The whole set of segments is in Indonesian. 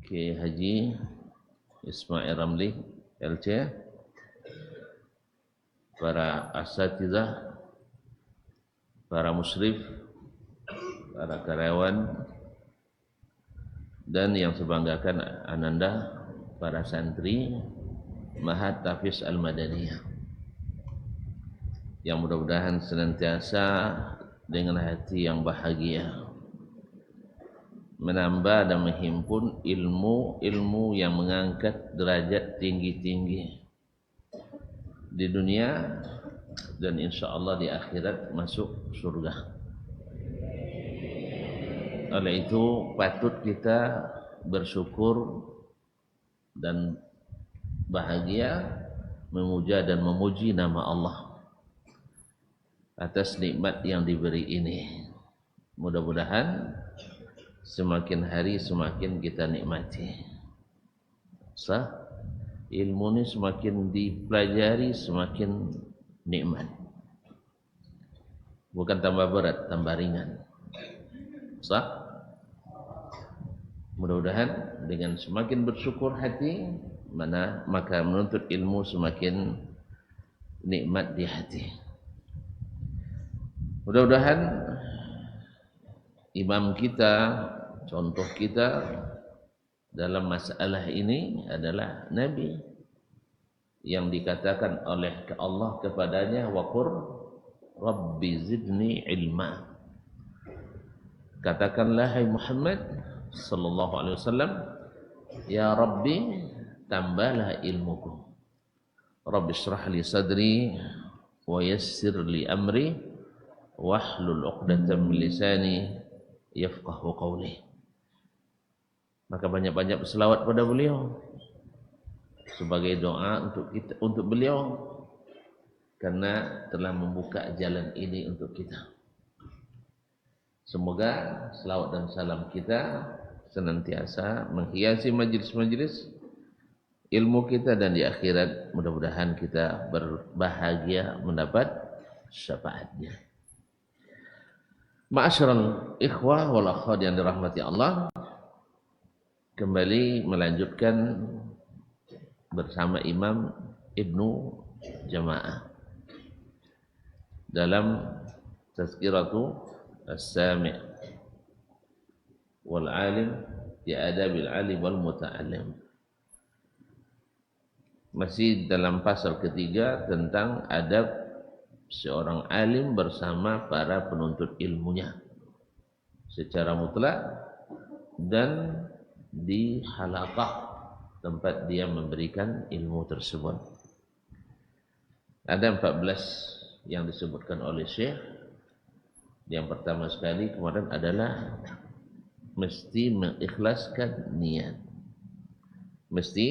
Kiai Haji Ismail Ramli LC, para asatidzah, para musyrif, para karyawan, dan yang sebanggakan ananda, para santri Mahat Tafiz Al-Madaniyah, yang mudah-mudahan senantiasa dengan hati yang bahagia menambah dan menghimpun ilmu-ilmu yang mengangkat derajat tinggi-tinggi di dunia dan insya Allah di akhirat masuk surga. Oleh itu patut kita bersyukur dan bahagia memuja dan memuji nama Allah atas nikmat yang diberi ini. Mudah-mudahan semakin hari semakin kita nikmati. Ilmu ini semakin dipelajari semakin nikmat. Bukan tambah berat, tambah ringan. Mudah-mudahan dengan semakin bersyukur hati, maka menuntut ilmu semakin nikmat di hati. Mudah-mudahan imam kita, contoh kita dalam masalah ini adalah Nabi yang dikatakan oleh Allah kepadanya, waqur rabbi zidni ilma. Katakanlah hai Muhammad sallallahu alaihi wasallam, ya Rabbi, tambahlah ilmuku. Rabbi shrah li sadri wa yassir li amri wahlul 'uqdatam min lisani yafqahu qawli. Maka banyak-banyak berselawat pada beliau sebagai doa untuk beliau, karena telah membuka jalan ini untuk kita. Semoga selawat dan salam kita senantiasa menghiasi majelis-majelis ilmu kita, dan di akhirat mudah-mudahan kita berbahagia mendapat syafaatnya. Ma'asyiral ikhwah wal akhwat yang dirahmati Allah, kembali melanjutkan bersama Imam Ibnu Jamaah dalam Tazkiratu As-Sami' wal 'Alim bi Adabil 'Alim wal Muta'allim. Masih dalam pasal ketiga tentang adab seorang alim bersama para penuntut ilmunya secara mutlak dan di halaqah tempat dia memberikan ilmu tersebut. Ada 14 yang disebutkan oleh Syekh. Yang pertama sekali kemarin adalah mesti mengikhlaskan niat. Mesti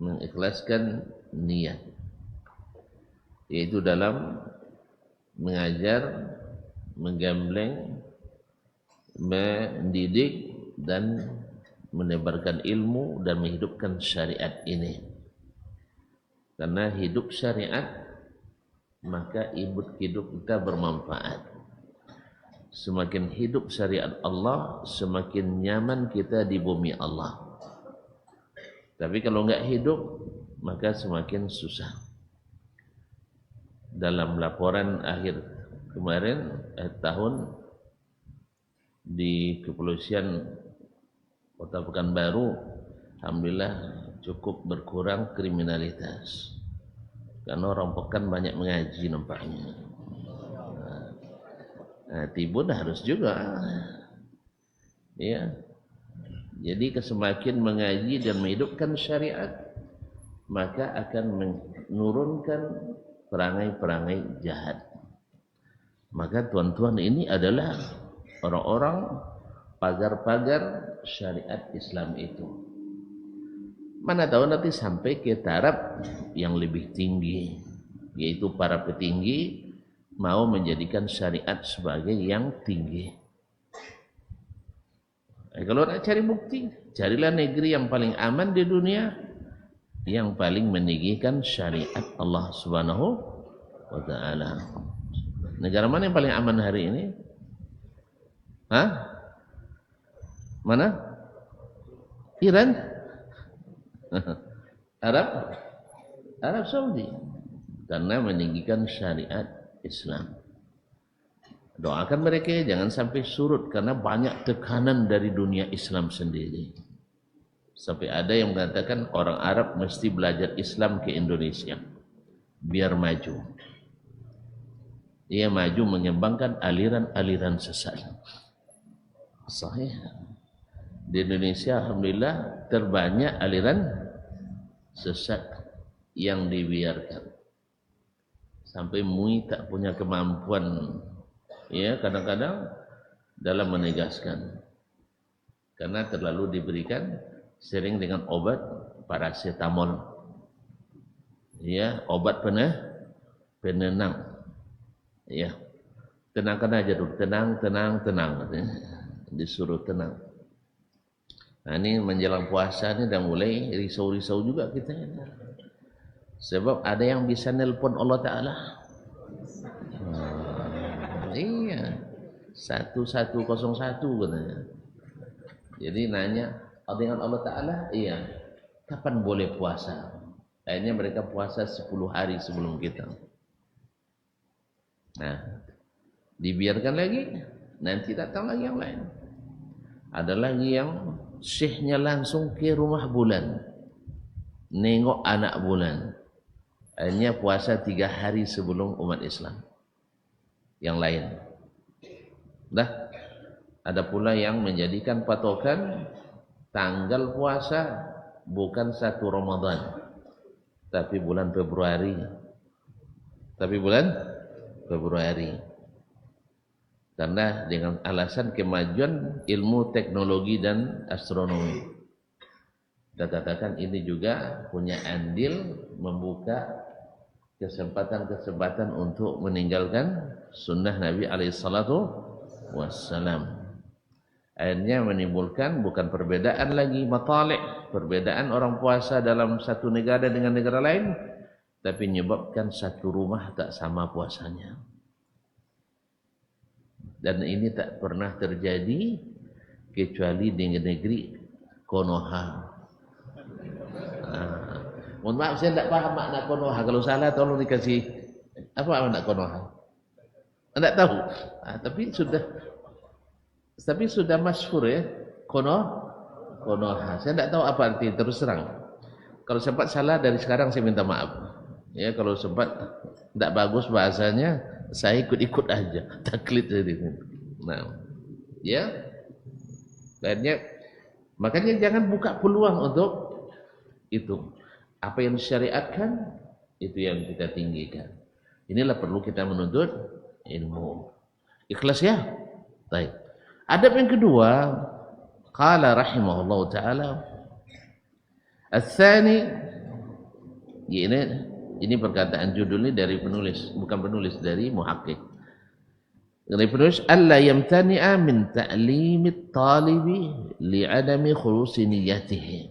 mengikhlaskan niat, yaitu dalam mengajar, menggambleng, mendidik dan menebarkan ilmu dan menghidupkan syariat ini. Karena hidup syariat, maka hidup kita bermanfaat. Semakin hidup syariat Allah, semakin nyaman kita di bumi Allah. Tapi kalau enggak hidup, maka semakin susah. Dalam laporan akhir kemarin tahun di kepolisian Kota Pekanbaru, alhamdulillah cukup berkurang kriminalitas. Karena orang Pekan banyak mengaji nampaknya. Nah, Tibun harus juga. Ya. Jadi semakin mengaji dan menghidupkan syariat, maka akan menurunkan perangai-perangai jahat. Maka tuan-tuan ini adalah orang-orang pagar-pagar syariat Islam itu. Mana tahu nanti sampai ke taraf yang lebih tinggi, yaitu para petinggi mau menjadikan syariat sebagai yang tinggi. Kalau nak cari bukti, carilah negeri yang paling aman di dunia, yang paling meninggikan syariat Allah Subhanahu wa ta'ala. Negara mana yang paling aman hari ini? Hah? Mana? Iran, Arab Saudi, karena meninggikan syariat Islam. Doakan mereka jangan sampai surut, karena banyak tekanan dari dunia Islam sendiri. Sampai ada yang mengatakan orang Arab mesti belajar Islam ke Indonesia biar maju. Ia maju mengembangkan aliran-aliran sesat. Sahih. Di Indonesia alhamdulillah terbanyak aliran sesat yang dibiarkan. Sampai MUI tak punya kemampuan ya kadang-kadang dalam menegaskan. Karena terlalu diberikan sering dengan obat paracetamol. Ya, obat penenang. Ya, tenangkan aja dulu, tenang, disuruh tenang. Nah ini menjelang puasa ini dah mulai risau-risau juga kita. Sebab ada yang bisa nelpon Allah Ta'ala. Iya, 1101 katanya. Jadi nanya dengan Allah Ta'ala, iya, kapan boleh puasa? Akhirnya mereka puasa 10 hari sebelum kita. Nah, dibiarkan lagi, nanti datang lagi yang lain. Ada lagi yang syekhnya langsung ke rumah bulan, nengok anak bulan. Akhirnya puasa 3 hari sebelum umat Islam. Yang lain. Dah, ada pula yang menjadikan patokan tanggal puasa bukan 1 Ramadan, tapi bulan Februari. Karena dengan alasan kemajuan ilmu teknologi dan astronomi. Kita katakan ini juga punya andil membuka kesempatan-kesempatan untuk meninggalkan sunnah Nabi alaihissalatu wassalam. Akhirnya menimbulkan bukan perbedaan lagi matalik, perbedaan orang puasa dalam satu negara dengan negara lain, tapi menyebabkan satu rumah tak sama puasanya. Dan ini tak pernah terjadi kecuali di negeri Konoha. Mohon maaf saya tak paham makna Konoha. Kalau salah tolong dikasih apa makna Konoha. Anda tahu? Tapi sudah masyhur ya Konoha. Saya tak tahu apa arti, terus terang. Kalau sempat salah dari sekarang saya minta maaf. Ya kalau sempat tidak bagus bahasanya, saya ikut-ikut aja, taklid jadi. Nah, ya, akhirnya makanya jangan buka peluang untuk itu. Apa yang disyariatkan itu yang kita tinggikan. Inilah perlu kita menuntut ilmu. Ikhlas ya. Baik. Adab yang kedua, qala rahimahullah taala, ats-tsani, ini perkataan judulnya dari penulis, bukan penulis, dari muhakkik. Dari penulis, alla yamtani'a min ta'limit talibi li'adami khulusi niyyatihi.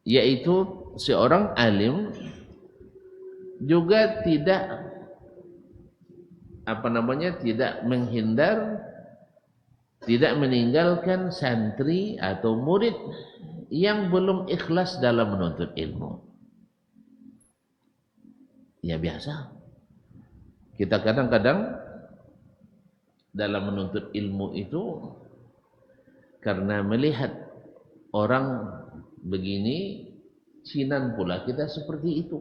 Yaitu seorang alim juga tidak tidak menghindar, tidak meninggalkan santri atau murid yang belum ikhlas dalam menuntut ilmu. Ya biasa. Kita kadang-kadang dalam menuntut ilmu itu karena melihat orang begini, cinan pula kita seperti itu.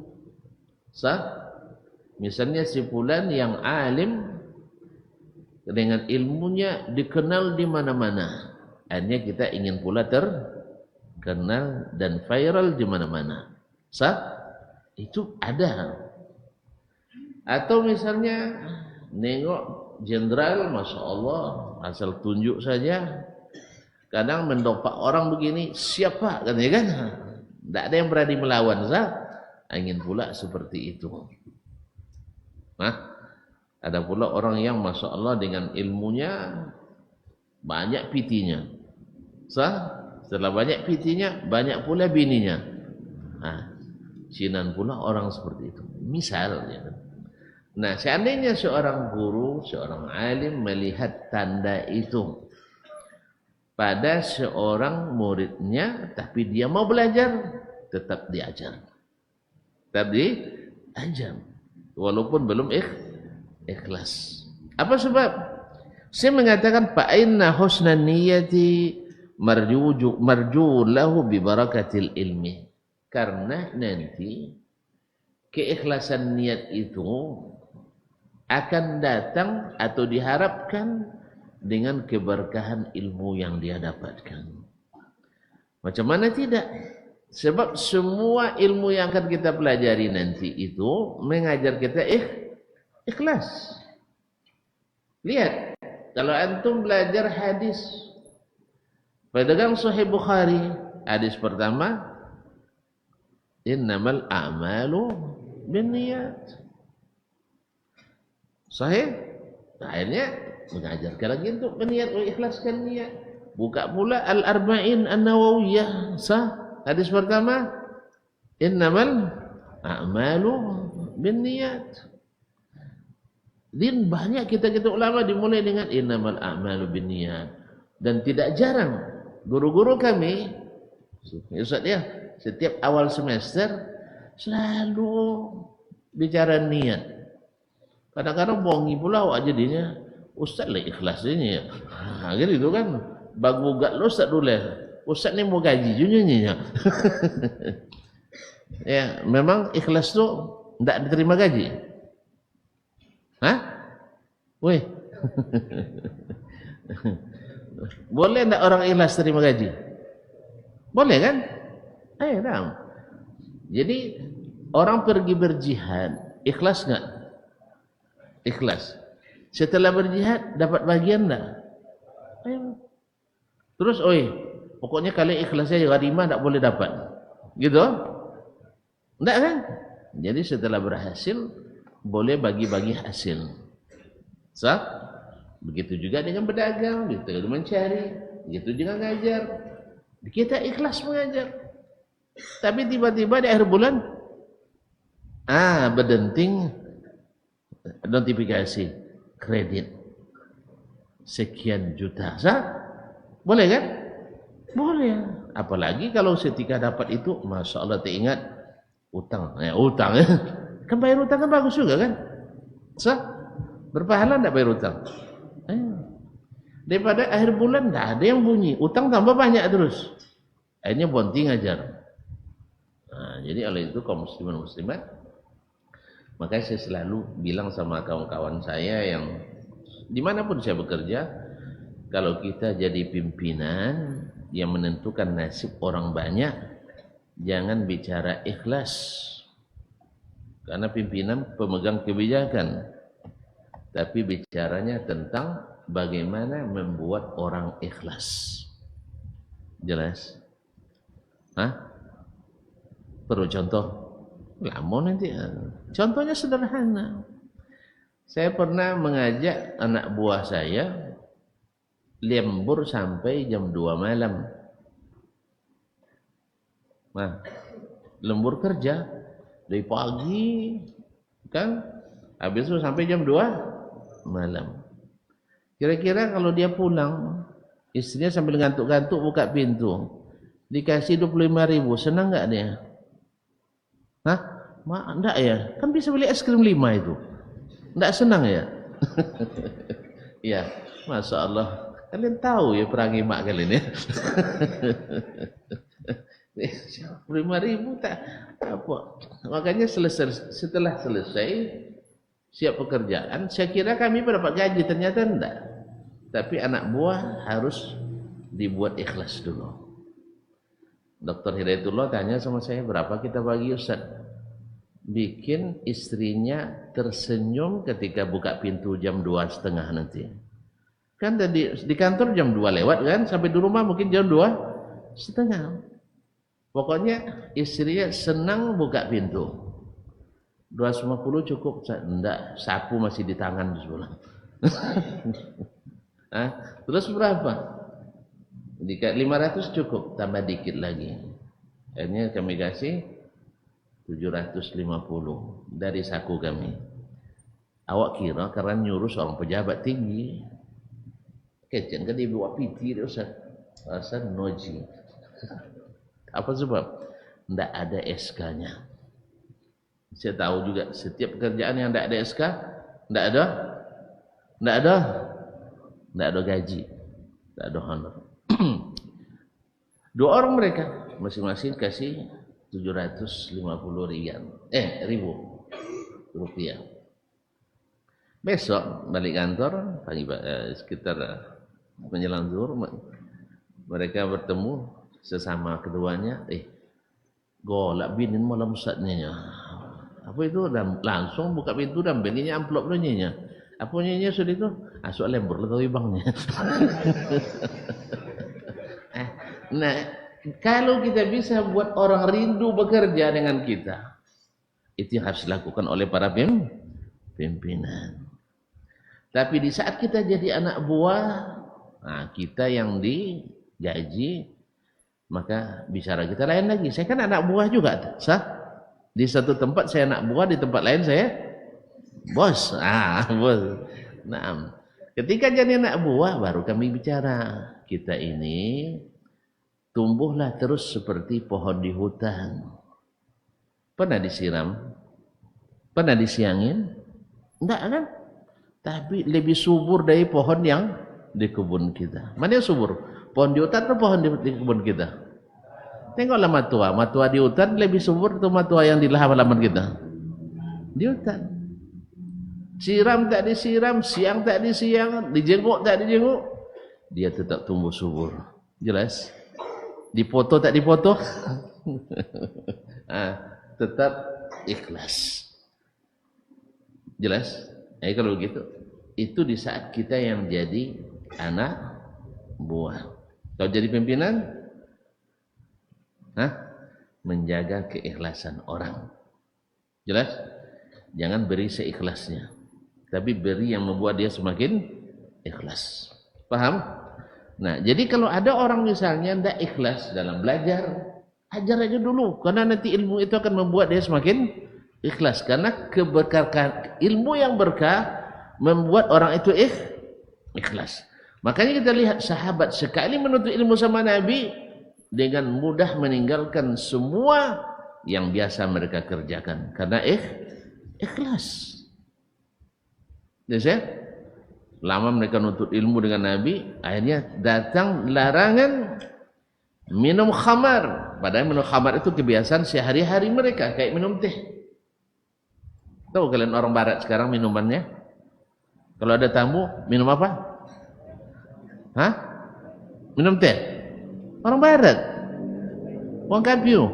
Misalnya si fulan yang alim dengan ilmunya dikenal di mana-mana. Akhirnya kita ingin pula terkenal dan viral di mana-mana. Itu ada. Atau misalnya nengok jenderal, masya Allah, asal tunjuk saja. Kadang mendopak orang begini, siapa katanya kan? Tidak ada yang berani melawan. Ingin pula seperti itu. Ada pula orang yang masya Allah dengan ilmunya banyak pitinya. Setelah banyak pitinya, banyak pula bininya. Cinan pula orang seperti itu. Misalnya. Nah, seandainya seorang guru, seorang alim melihat tanda itu, pada seorang muridnya, tapi dia mau belajar, tetap diajar. Tetap diajar. Walaupun belum ikhlas. Apa sebab? Saya mengatakan fa inna husnan niyati marju lahu bi barakatil ilmi. Karena nanti keikhlasan niat itu akan datang atau diharapkan dengan keberkahan ilmu yang dia dapatkan. Macam mana tidak? Sebab semua ilmu yang akan kita pelajari nanti itu mengajar kita ikhlas. Lihat, kalau antum belajar hadis, pegang Sahih Bukhari, hadis pertama, innamal a'malu binniyat. Sahih? Akhirnya mengajarkan lagi untuk berniat, mengikhlaskan niat. Buka pula Al-Arba'in An-Nawawiyah. Sah? Hadis pertama, innamal a'malu binniyat. Dan banyak kita ulama dimulai dengan innamal a'malu binniyat. Dan tidak jarang guru-guru kami, Ustaz ya, setiap awal semester selalu bicara niat. Kadang-kadang bongi pula awak jadinya, Ustaz lah ikhlas ini ya. Akhir itu kan, bagu gak lo Ustaz dulu ya. Ustaz ni mau gaji junyinya. Ya, memang ikhlas tu tidak diterima gaji. Hah? Weh. Boleh enggak orang ikhlas terima gaji? Boleh kan? Nah. Jadi orang pergi berjihad, ikhlas enggak? Ikhlas. Setelah berjihad dapat bagian enggak? Terus pokoknya kalian ikhlas saja, ghanimah enggak boleh dapat. Gitu? Enggak kan? Jadi setelah berhasil boleh bagi-bagi hasil. Sah? Begitu juga dengan berdagang, begitu mencari, begitu juga ngajar. Kita ikhlas mengajar. Tapi tiba-tiba di akhir bulan berdenting notifikasi kredit sekian juta. Sah? Boleh kan? Boleh. Apalagi kalau setika dapat itu, Masya Allah teringat utang. Utang ya. Kan bayar utang kan bagus juga kan? Sah? Berpahala enggak bayar utang? Daripada akhir bulan enggak ada yang bunyi, utang tambah banyak terus. Akhirnya bonting ajar. Nah, jadi oleh itu kaum muslimin muslimat, makanya saya selalu bilang sama kawan-kawan saya yang dimanapun saya bekerja, kalau kita jadi pimpinan yang menentukan nasib orang banyak, jangan bicara ikhlas. Karena pimpinan pemegang kebijakan, tapi bicaranya tentang bagaimana membuat orang ikhlas. Jelas? Hah? Perlu contoh? Lama nanti. Contohnya sederhana. Saya pernah mengajak anak buah saya lembur sampai jam 2 malam. Nah, lembur kerja dari pagi kan, habis itu sampai jam 2 malam. Kira-kira kalau dia pulang, istrinya sambil ngantuk-ngantuk buka pintu, dikasih 25.000, senang nggak dia? Hah? Enggak ya? Kan bisa beli es krim 5 itu. Enggak senang ya? Ya, Masya Allah. Kalian tahu ya perangi mak kalian ya. 5.000 tak apa. Makanya setelah selesai siap pekerjaan, saya kira kami berdapat gaji, ternyata enggak. Tapi anak buah harus dibuat ikhlas dulu. Dr. Hidayatullah tanya sama saya, berapa kita bagi Ustaz? Bikin istrinya tersenyum ketika buka pintu jam 2.30 nanti. Kan tadi di kantor jam 2 lewat kan, sampai di rumah mungkin jam 2.30. Pokoknya istrinya senang buka pintu. 250 cukup? Enggak, sapu masih di tangan sebelah. Terus berapa? 500 cukup, tambah dikit lagi. Akhirnya kami kasih 750 dari saku kami. Awak kira karena nyuruh seorang pejabat tinggi, kecen kan dia bawa piti dia Ustaz. rasa noji. Apa sebab? Tidak ada SK-nya. Saya tahu juga setiap pekerjaan yang tidak ada SK, tidak ada gaji, tidak ada honor. Dua orang mereka masing-masing kasih 750 ribu rupiah. Besok balik kantor pagi sekitar menjelang zuhur mereka bertemu sesama keduanya. Golak binin malam ustaznya. Apa itu? Dan langsung buka pintu dan bininya amplop nyinya. Apa nyinya sudah itu? Asuk lembur lah tahu bangnya. Nah, kalau kita bisa buat orang rindu bekerja dengan kita, itu yang harus dilakukan oleh para pimpinan. Tapi di saat kita jadi anak buah, nah kita yang digaji, maka bicara kita lain lagi. Saya kan anak buah juga, sah? Di satu tempat saya anak buah, di tempat lain saya bos. Bos. Nah, ketika jadi anak buah baru kami bicara. Kita ini tumbuhlah terus seperti pohon di hutan. Pernah disiram? Pernah disiangin? Enggak kan? Tapi lebih subur dari pohon yang di kebun kita. Mana yang subur? Pohon di hutan atau pohon di kebun kita? Tengoklah matua di hutan lebih subur atau matua yang di halaman kita? Di hutan. Siram tak disiram, siang tak disiang, dijenguk tak dijenguk, dia tetap tumbuh subur. Jelas? Dipoto tak dipoto? Tetap ikhlas. Jelas? Kalau begitu, itu di saat kita yang jadi anak buah. Kalau jadi pimpinan, menjaga keikhlasan orang. Jelas? Jangan beri seikhlasnya, tapi beri yang membuat dia semakin ikhlas. Paham? Nah, jadi kalau ada orang misalnya tidak ikhlas dalam belajar, ajar aja dulu, karena nanti ilmu itu akan membuat dia semakin ikhlas. Karena keberkahan ilmu yang berkah membuat orang itu ikhlas. Makanya kita lihat sahabat sekali menuntut ilmu sama Nabi, dengan mudah meninggalkan semua yang biasa mereka kerjakan karena ikhlas. Jadi lama mereka nuntut ilmu dengan Nabi, akhirnya datang larangan minum khamar. Padahal minum khamar itu kebiasaan sehari-hari mereka, kayak minum teh. Tahu kalian orang barat sekarang minumannya? Kalau ada tamu, minum apa? Minum teh. Orang barat, orang kampung,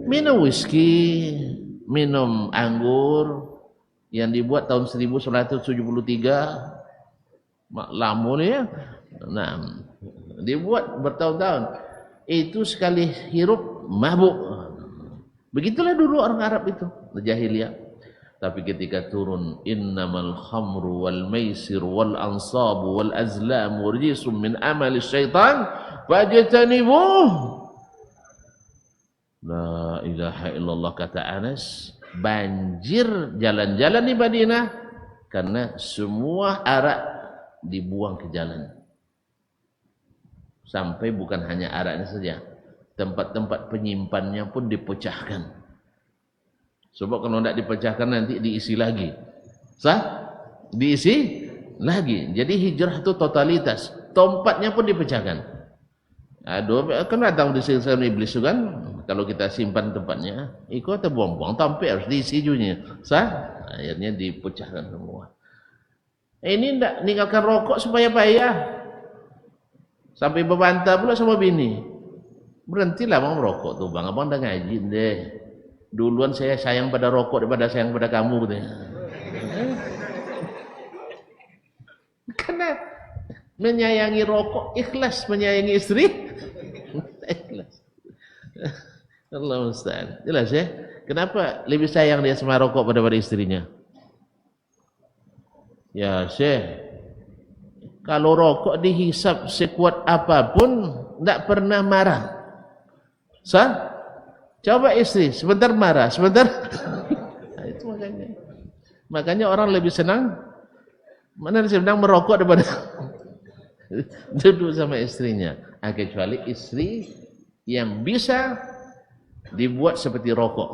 minum whisky, minum anggur yang dibuat tahun 1973, lama ya. Nah, dibuat bertahun-tahun. Itu sekali hirup mabuk. Begitulah dulu orang Arab itu, jahiliyah. Tapi ketika turun innamal khamru wal maisir wal ansabu wal azlam rijsum min amali syaitan fajtanibuh. La ilaha illallah, kata Anas, banjir jalan-jalan di Madinah karena semua arak dibuang ke jalan. Sampai bukan hanya araknya saja, tempat-tempat penyimpannya pun dipecahkan. Sebab kalau tidak dipecahkan nanti diisi lagi. Sah? Diisi lagi. Jadi hijrah itu totalitas. Tempatnya pun dipecahkan. Aduh, kan datang disiksa iblis itu kan. Kalau kita simpan tempatnya, ikut atau buang-buang, tapi harus diisi juga. Sah? Akhirnya dipecahkan semua. Ini tidak ninggalkan rokok supaya payah. Sampai berbantah pula sama bini. Berhentilah bang merokok tuh bang. Abang dah ngaji deh. Duluan saya sayang pada rokok daripada sayang pada kamu katanya. Karena menyayangi rokok ikhlas, menyayangi istri ikhlas. Allah musta'an. Jelas ya? Kenapa lebih sayang dia sama rokok pada istrinya? Ya Syekh, kalau rokok dihisap sekuat apapun tidak pernah marah. Sah? Coba istri sebentar marah, sebentar. Nah, itu makanya orang lebih senang merokok daripada duduk sama istrinya. kecuali istri yang bisa dibuat seperti rokok.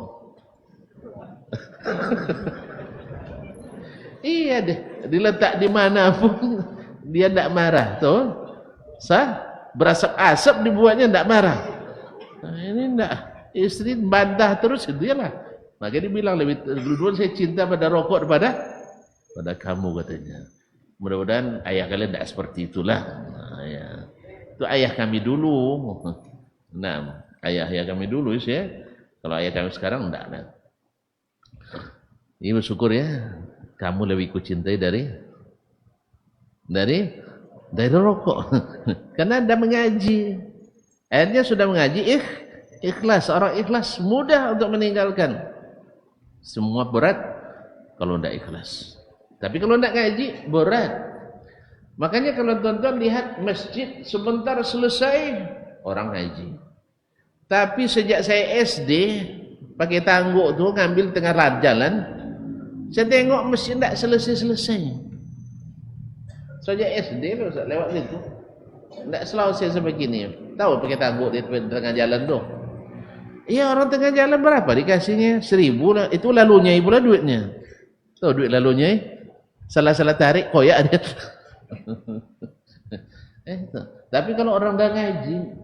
Iya deh, diletak di mana pun dia tidak marah, tuh. Berasap-asap dibuatnya tidak marah. Nah, ini tidak, istri bantah terus itu ya lah. Makanya dia bilang lebih dulu saya cinta pada rokok pada kamu katanya. Mudah-mudahan ayah kalian tidak seperti itulah. Nah, ya. Itu ayah kami dulu. Nah, ayah kami dulu ya. Kalau ayah kami sekarang enggak. Nah. Ini bersyukur ya. Kamu lebih kucintai dari rokok. Karena Anda mengaji. Akhirnya sudah mengaji, ikhlas. Orang ikhlas mudah untuk meninggalkan semua berat kalau tidak ikhlas. Tapi kalau tidak ngaji berat. Makanya kalau tuan-tuan lihat masjid sebentar selesai orang ngaji. Tapi sejak saya SD pakai tangguk tuh ngambil tengah jalan, saya tengok masjid tidak selesai-selesai. Sejak SD lewat itu tidak selesai sampai gini. Tahu pakai tangguk di tengah jalan tuh. Iya, orang tengah jalan berapa dikasihnya? 1.000 lah. Itu lalunya pula duitnya. Tahu duit lalunya? Salah-salah tarik koyak dia. Tapi kalau orang dah ngaji,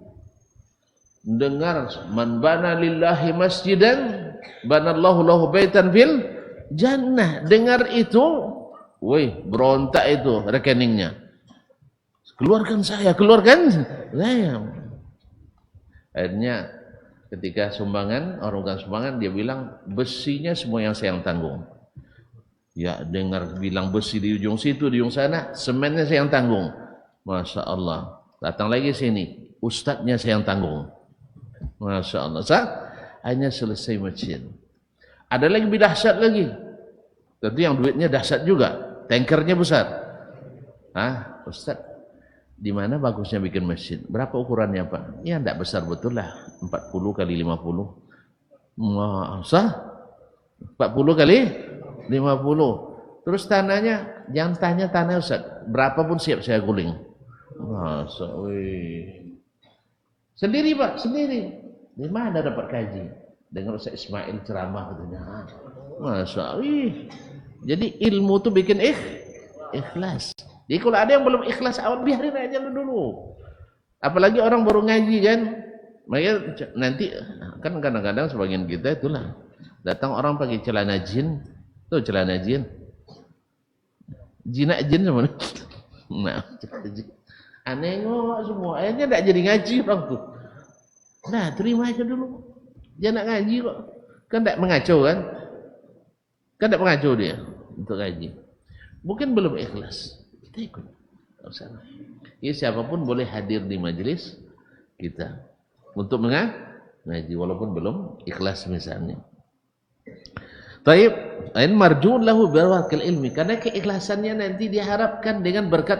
dengar man bana lillahi masjidan banallahu lahu baitan fil jannah. Dengar itu, woi, berontak itu rekeningnya. Keluarkan saya. Akhirnya ketika sumbangan, orang bukan sumbangan, dia bilang besinya semua yang saya yang tanggung. Ya, dengar bilang besi di ujung situ, di ujung sana, semennya saya yang tanggung. Masya Allah. Datang lagi sini, ustadznya saya yang tanggung. Masya Allah. Hanya selesai masjid. Ada lagi lebih dahsyat lagi. Tentu yang duitnya dahsyat juga. Tankernya besar. Ustadz, di mana bagusnya bikin masjid? Berapa ukurannya Pak? Ya tidak besar betul lah. 40 kali 50. Masa? 40 kali 50. Terus tanahnya, jangan tanya tanah Ustaz, berapapun siap saya guling. Masa, sendiri Pak, sendiri. Di mana dapat kaji? Dengar Ustaz Ismail ceramah katanya. Masa, jadi ilmu tuh bikin ikhlas. Jadi kalau ada yang belum ikhlas awal, biarin aja dulu. Apalagi orang baru ngaji kan. Makanya nanti kan kadang-kadang sebagian kita itulah datang orang pakai celana jin. Tuh celana jin. Jinak jin sama. Nah, aneh ngomong semua. Akhirnya tidak jadi ngaji orang tuh. Nah, terima aja dulu. Dia nak ngaji kok. Kan tidak mengacau kan? Kan tidak mengacau dia untuk ngaji. Mungkin belum ikhlas. Kita ikut. Tak usah. Ya, siapapun boleh hadir di majelis kita untuk mengaji walaupun belum ikhlas misalnya. Taib, ain marjun lahu biwarakil ilmi, karena keikhlasannya nanti diharapkan dengan berkat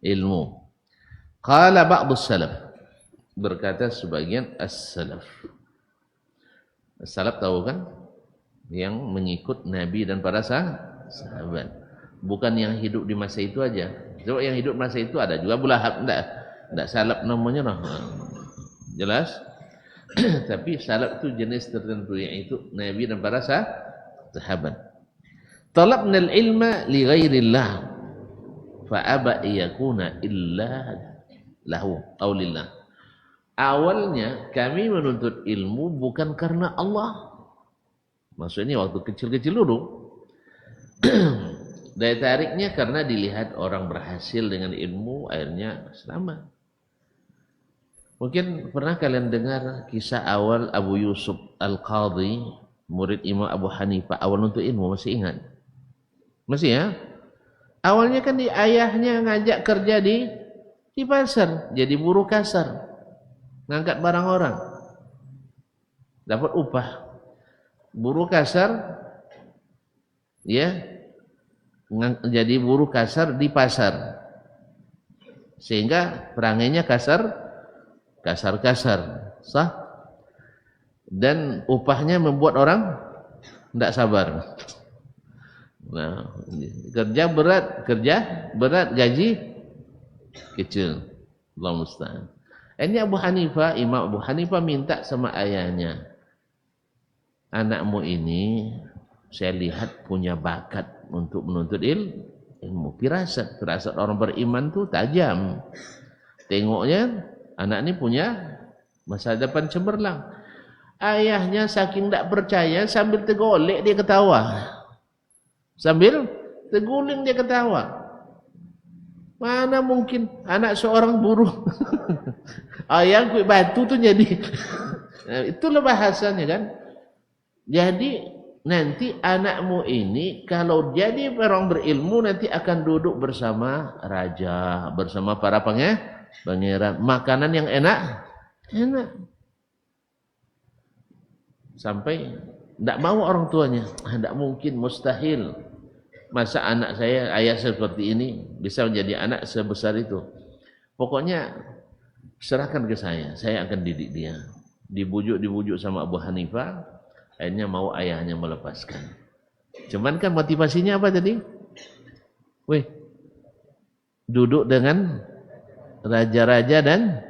ilmu. Qala ba'dus salaf, berkata sebagian as-salaf. As-salaf tahu kan? Yang mengikut Nabi dan para sahabat. Bukan yang hidup di masa itu aja. Sebab yang hidup masa itu ada juga Abu Lahab, enggak salaf namanya noh. Jelas? Tapi salaf itu jenis tertentu, yaitu Nabi dan para sahabat. Talabna al-ilma li ghairillah fa aba yakuna illa lahu aw lillah. Awalnya kami menuntut ilmu bukan karena Allah. Maksudnya waktu kecil-kecil dulu. Daya tariknya karena dilihat orang berhasil dengan ilmu, akhirnya selamat. Mungkin pernah kalian dengar kisah awal Abu Yusuf Al-Qadhi, murid Imam Abu Hanifah, awal untuk ilmu, masih ingat? Masih ya? Awalnya kan ayahnya ngajak kerja di pasar, jadi buruh kasar, ngangkat barang orang, dapat upah. Buruh kasar, ya, jadi buruh kasar di pasar, sehingga perangainya kasar, sah, dan upahnya membuat orang tidak sabar. Nah, kerja berat, gaji kecil. Allah musta'an. Ini Imam Abu Hanifah minta sama ayahnya, anakmu ini saya lihat punya bakat untuk menuntut ilmu. Firasat orang beriman tuh tajam. Tengoknya anak ini punya masa depan cemerlang. Ayahnya saking tak percaya sambil tergolek dia ketawa. Sambil terguling dia ketawa. Mana mungkin anak seorang buruh. Ayah kuih batu tuh jadi. Nah, itulah bahasanya kan. Jadi nanti anakmu ini kalau jadi orang berilmu nanti akan duduk bersama raja, bersama para pangeran, makanan yang enak. Sampai tidak mau orang tuanya, tidak mungkin, mustahil. Masa anak saya, ayah seperti ini bisa menjadi anak sebesar itu. Pokoknya serahkan ke saya akan didik dia. Dibujuk sama Abu Hanifah, akhirnya mau ayahnya melepaskan. Cuman kan motivasinya apa tadi? Duduk dengan raja-raja dan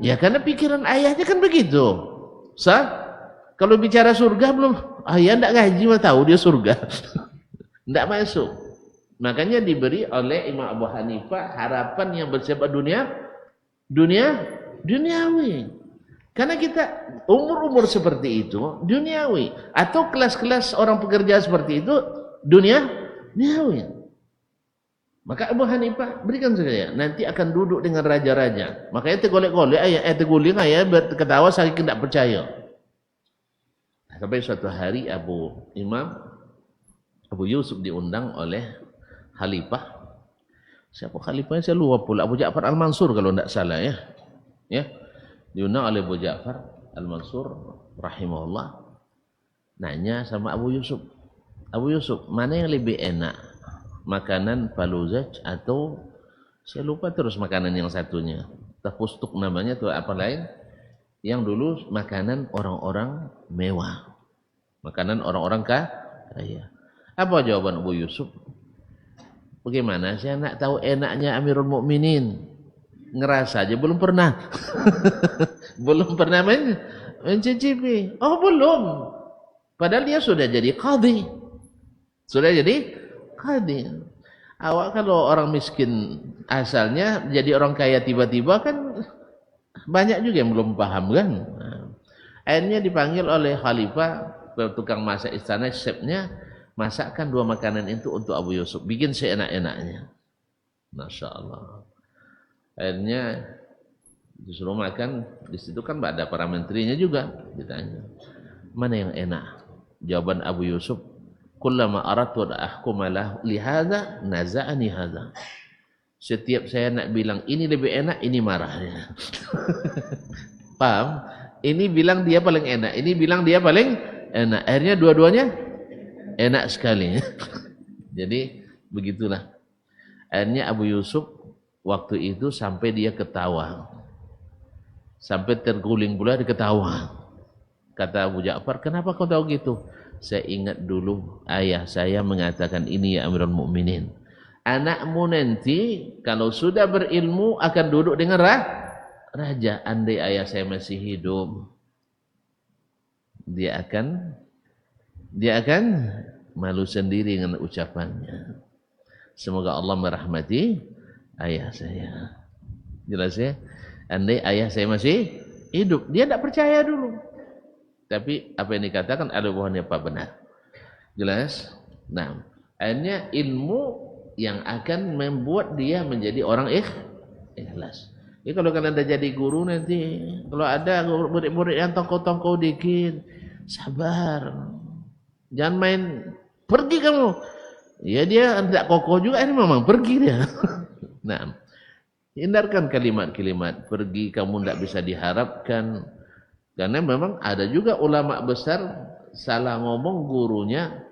ya karena pikiran ayahnya kan begitu. Kalau bicara surga belum, ayah tidak ngaji mah tahu dia surga. Tidak masuk. Makanya diberi oleh Imam Abu Hanifah harapan yang bersifat duniawi. Karena kita umur-umur seperti itu duniawi, atau kelas-kelas orang pekerja seperti itu duniawi. Maka Abu Hanifah berikan saja, nanti akan duduk dengan raja-raja. Makanya tergolek-golek terguling ayah ketawa saking tidak percaya. Sampai suatu hari Imam Abu Yusuf diundang oleh khalifah. Siapa khalifahnya saya lupa pula, Abu Ja'far Al-Mansur kalau tidak salah ya. Diundang oleh Abu Ja'far Al-Mansur rahimahullah. Nanya sama Abu Yusuf, mana yang lebih enak? Makanan faluzaj atau saya lupa terus makanan yang satunya. Tafustuk namanya atau apa lain? Yang dulu makanan orang-orang mewah. Makanan orang-orang kaya. Apa jawaban Abu Yusuf? Bagaimana saya nak tahu enaknya Amirul Mukminin? Ngerasa aja belum pernah. Belum pernah mencicipi. Oh belum. Padahal dia sudah jadi qadhi. Awak kalau orang miskin asalnya jadi orang kaya tiba-tiba kan banyak juga yang belum paham kan. Akhirnya dipanggil oleh khalifah, tukang masak istana, chefnya, masakkan 2 makanan itu untuk Abu Yusuf, bikin seenak-enaknya. Masya Allah. Akhirnya disuruh makan, di situ kan ada para menterinya juga. Ditanya, mana yang enak? Jawaban Abu Yusuf, kullama aradtu an ahkuma li hadza naza'ani hadza. Setiap saya nak bilang ini lebih enak, ini marah. Paham? Ini bilang dia paling enak, ini bilang dia paling enak. Akhirnya dua-duanya enak sekali. Jadi begitulah. Akhirnya Abu Yusuf waktu itu sampai dia ketawa. Sampai terguling pula dia ketawa. Kata Abu Ja'far, kenapa kau tahu gitu? Saya ingat dulu ayah saya mengatakan ini ya Amirul Mukminin. Anakmu nanti kalau sudah berilmu akan duduk dengan raja. Andai ayah saya masih hidup, dia akan malu sendiri dengan ucapannya. Semoga Allah merahmati ayah saya. Jelas ya? Andai ayah saya masih hidup, dia tidak percaya dulu. Tapi apa yang dikatakan ada buahnya apa benar. Jelas? Nah, akhirnya ilmu yang akan membuat dia menjadi orang ikhlas. Jadi kalau kalian dah jadi guru nanti, kalau ada murid-murid yang tongkol-tongkol dikit, sabar. Jangan main, pergi kamu. Ya dia tidak kokoh juga, ini memang pergi dia. Nah, hindarkan kalimat-kalimat pergi, kamu tidak bisa diharapkan. Karena memang ada juga ulama besar salah ngomong gurunya,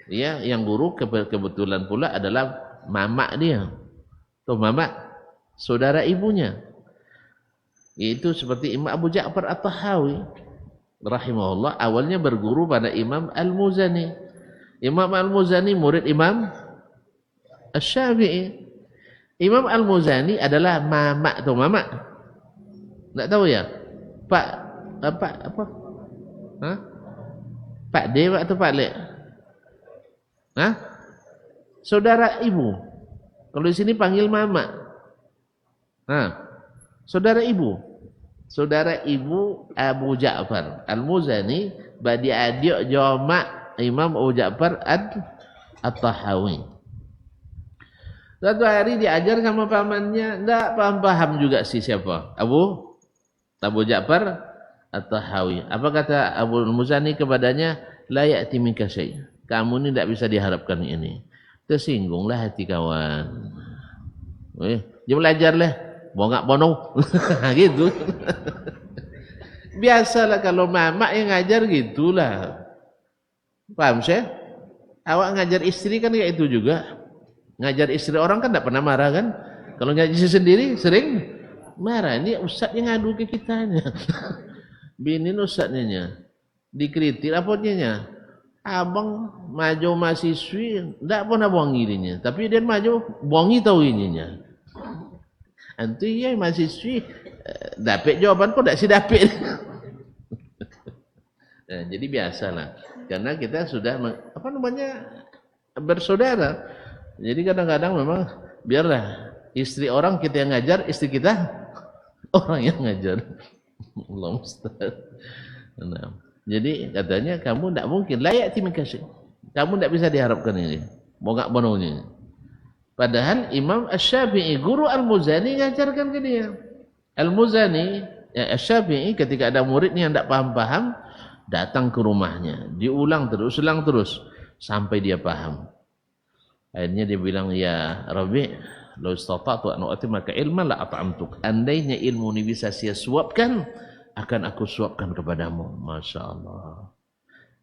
ya, yang guru kebetulan pula adalah mamak dia, atau mamak saudara ibunya. Itu seperti Imam Abu Ja'far At-Tahawi rahimahullah, awalnya berguru pada Imam Al-Muzani. Imam Al-Muzani murid Imam Asy-Syafi'i. Imam Al-Muzani adalah mamak atau mamak Enggak tahu ya? Pak apa? Hah? Pak D atau Pak Le? Hah? Saudara ibu. Kalau di sini panggil mama. Nah, saudara ibu. Saudara ibu Abu Ja'far Al-Muzani badi adik jama' Imam Abu Ja'far At-Tahawi. Suatu hari diajar sama pamannya, enggak paham-paham juga si siapa? Abu Ja'far At-Tahawi. Apa kata Abu Al-Muzani kepadanya? La ya'ti minka syai'. Kamu ini tidak bisa diharapkan ini. Tersinggunglah hati kawan. Dia belajar lah. Bongak bono. Gitu. Biasalah kalau mama yang ngajar gitulah. Paham saya? Awak ngajar istri kan kayak itu juga. Ngajar istri orang kan tidak pernah marah kan? Kalau ngajar istri sendiri sering marah. Ini ustaz yang ngadu ke kitanya. Bini ustaznya dikritik apanya? Abang maju mahasiswi tidak pernah bongi dirinya, tapi dia maju bongi tahu ininya. Antu ya mahasiswi dapat jawaban kok tidak si dapat. Nah, jadi biasalah karena kita sudah bersaudara. Jadi kadang-kadang memang biarlah istri orang kita yang ngajar, istri kita orang yang ngajar. Allah musta'an. Nah, jadi katanya kamu tidak mungkin layak timikasi. Kamu tidak bisa diharapkan ini. Bongak bononya. Padahal Imam Asy-Syafi'i guru Al-Muzani ngajarkan ke dia. Al-Muzani, Asy-Syafi'i ketika ada muridnya yang tidak paham-paham, datang ke rumahnya, diulang terus sampai dia paham. Akhirnya dia bilang, ya Rabi, law istata'tu an u'timaka ilman la at'amtuk. Andainya ilmu ini bisa saya suapkan, akan aku suapkan kepadamu. Masya Allah.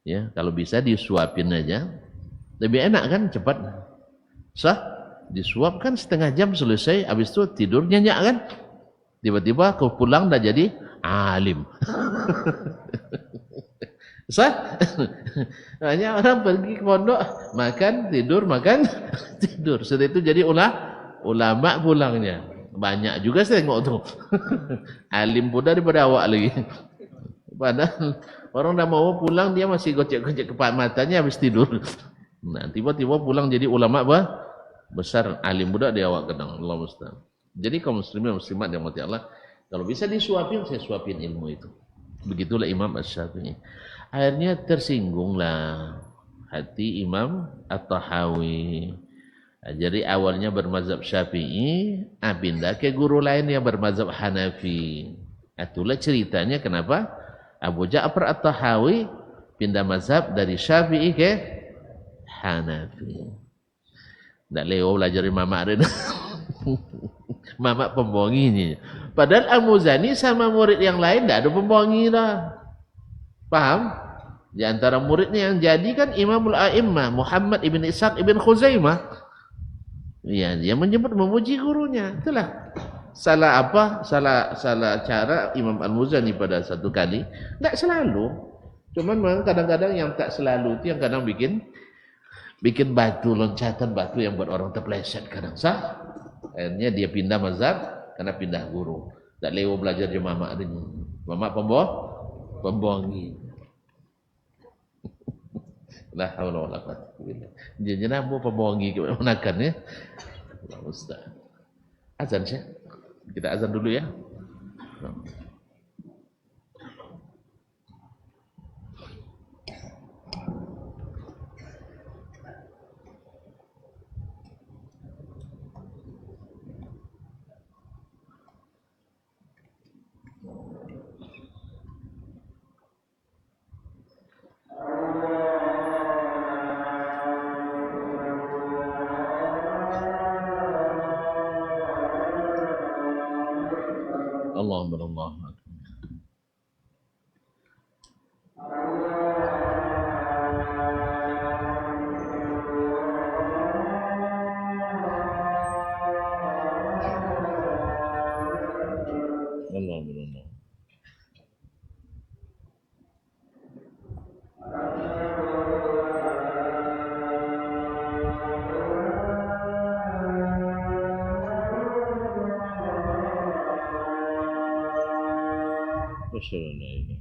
Ya, kalau bisa disuapin aja, lebih enak kan, cepat. Sah? Disuapkan setengah jam selesai, habis itu tidur nyenyak kan? Tiba-tiba kau pulang dah jadi alim. Sah? Hanya orang pergi ke pondok, makan, tidur. Setelah itu jadi ulama pulangnya. Banyak juga saya tengok tuh. Alim pun daripada awak lagi. Padahal orang dah mau pulang, dia masih gocek-gocek kepala matanya habis tidur. Nah, tiba-tiba pulang jadi ulama besar, alim budak dia awak kadang. Allah musta'an. Jadi kaum muslimin muslimat yang mati Allah, kalau bisa disuapin, saya suapin ilmu itu. Begitulah Imam Asy-Syafi'i. Akhirnya tersinggunglah hati Imam At-Tahawi. Jadi awalnya bermazhab Syafi'i, pindah ke guru lain yang bermazhab Hanafi. Itulah ceritanya kenapa Abu Ja'far At-Tahawi pindah mazhab dari Syafi'i ke Hanafi. Tidak leo belajar mama ada. Mama pembohongi ini. Padahal Al-Muzani sama murid yang lain tidak ada pembohongi lah. Paham? Di antara muridnya yang jadi kan Imamul A'immah Muhammad ibn Ishaq ibn Khuzaimah. Ya, dia memuji gurunya. Itulah salah cara Imam Al-Muzani pada satu kali. Tidak selalu. Cuman memang kadang-kadang yang tak selalu itu yang kadang bikin loncatan batu yang buat orang terpeleset kadang sah. Akhirnya dia pindah mazhab karena pindah guru. Tak lewo belajar di mama adanya. Mama pembohongi. La haula wala quwwata illa billah. Dia nabo pembohongi ke manakan ya. Allah musta'an. Azan Syekh. Kita azan dulu ya. Allahu akbar. أشهد أن لا إله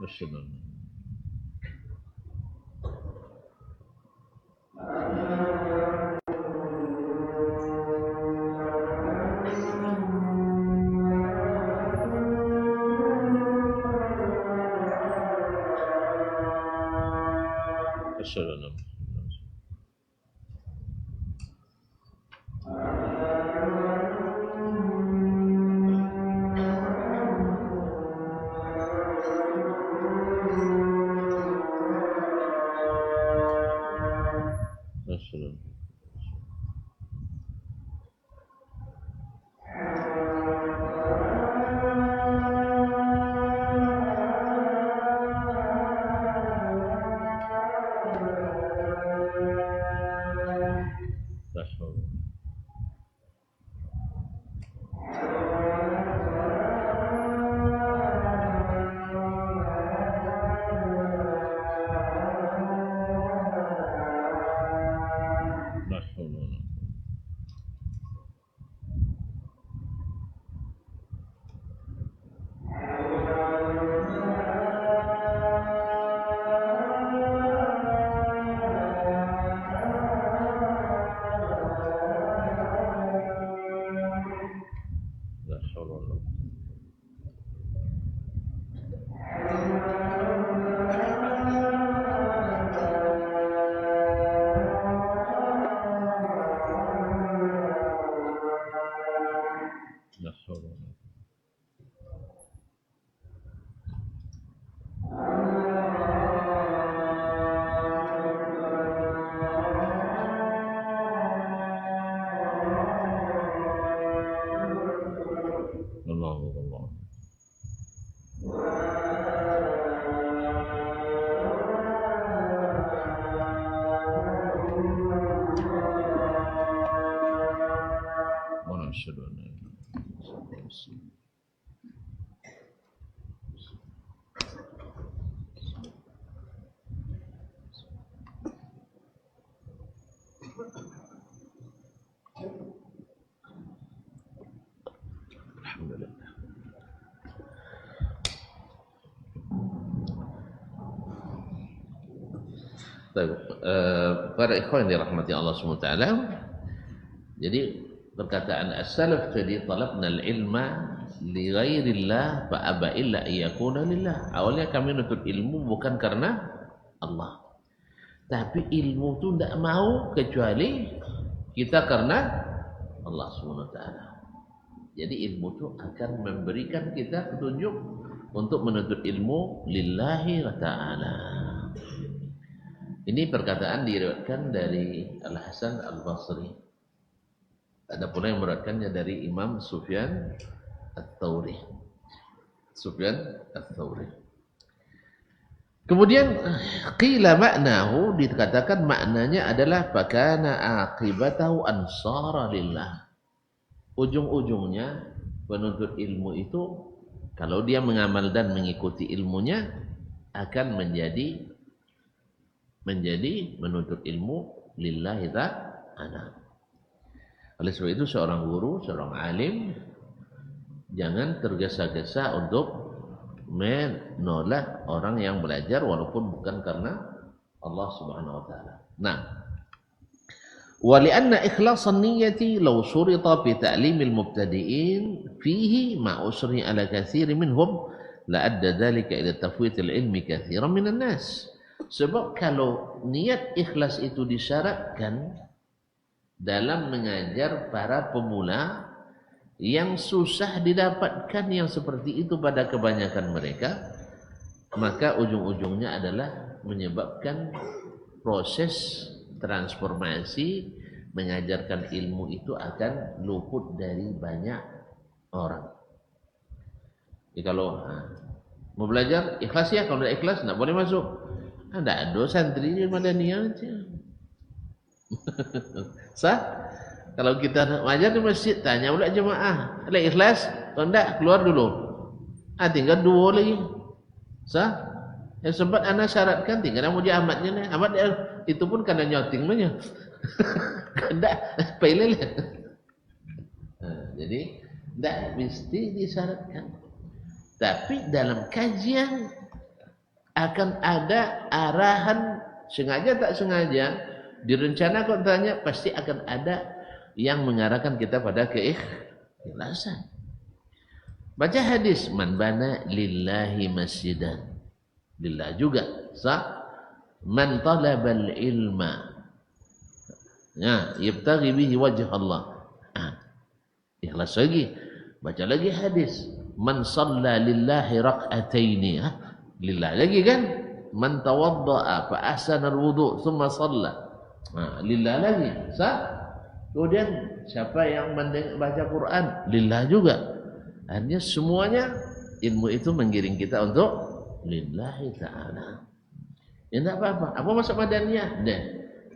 أشهد أن أشهد أن أشهد أن لا حول لا حول ولا لا حول ولا قوة لا حول ولا قوة الله الله ونشهد أن لا إله إلا الله الحمد لله. Para ikhwan yang dirahmati Allah SWT, jadi perkataan as-salaf tadi, talabna al-ilma li ghairillah fa aba illa iyakuna lillah. Awalnya kami menuntut ilmu bukan karena Allah, tapi ilmu itu tidak mau kecuali kita karena Allah SWT. Jadi ilmu itu akan memberikan kita petunjuk untuk menuntut ilmu lillahi wa ta'ala. Ini perkataan diriwayatkan dari Al-Hasan Al-Basri. Ada pula yang meriwayatkannya dari Imam Sufyan Ats-Tsauri. Sufyan Ats-Tsauri. Kemudian qila maknahu, dikatakan maknanya adalah fakana aqibatahu ansara lillah. Ujung-ujungnya penuntut ilmu itu kalau dia mengamal dan mengikuti ilmunya akan menjadi menuntut ilmu lillahi ta'ala. Oleh sebab itu seorang guru, seorang alim jangan tergesa-gesa untuk menolak orang yang belajar walaupun bukan karena Allah Subhanahu wa taala. Nah, wa li'anna ikhlasan niyyati law surita fi ta'limil mubtadi'in fihi ma usri ala katsiri minhum la adda dhalika ila tafwitil ilmi katsiran minan nas. Sebab kalau niat ikhlas itu disyaratkan dalam mengajar para pemula yang susah didapatkan yang seperti itu pada kebanyakan mereka, maka ujung-ujungnya adalah menyebabkan proses transformasi mengajarkan ilmu itu akan luput dari banyak orang. Jadi kalau mau belajar ikhlas ya, kalau tidak ikhlas tidak boleh masuk. Tidak ada santri di Madaniyah aja. Sah? Kalau kita mengajar di masjid, tanya pula jemaah, ada ikhlas? Kalau tidak, keluar dulu. Tinggal dua lagi. Sah? Yang sempat anak syaratkan tinggal mau dia amatnya nih. Amat dia, itu pun karena nyoting banyak. Kada pele. Jadi tidak mesti disyaratkan. Tapi dalam kajian akan ada arahan sengaja tak sengaja direncanakan tanya pasti akan ada yang mengarahkan kita pada keikhlasan. Baca hadis man bana lillahi masjidan. Lillah juga sah. Man talabal ilma ya yabtaghi bihi wajh Allah. Ikhlas lagi. Baca lagi hadis man shalla lillahi rak'ataini. Lillah lagi kan. Man tawadda'a fa ahsana al-wudu' thumma shalla. Lillah lagi sah. Kemudian siapa yang baca Quran lillah juga. Artinya semuanya ilmu itu menggiring kita untuk lillahi ta'ala. Ya tidak apa-apa. Apa masuk Madaniyah? Deh.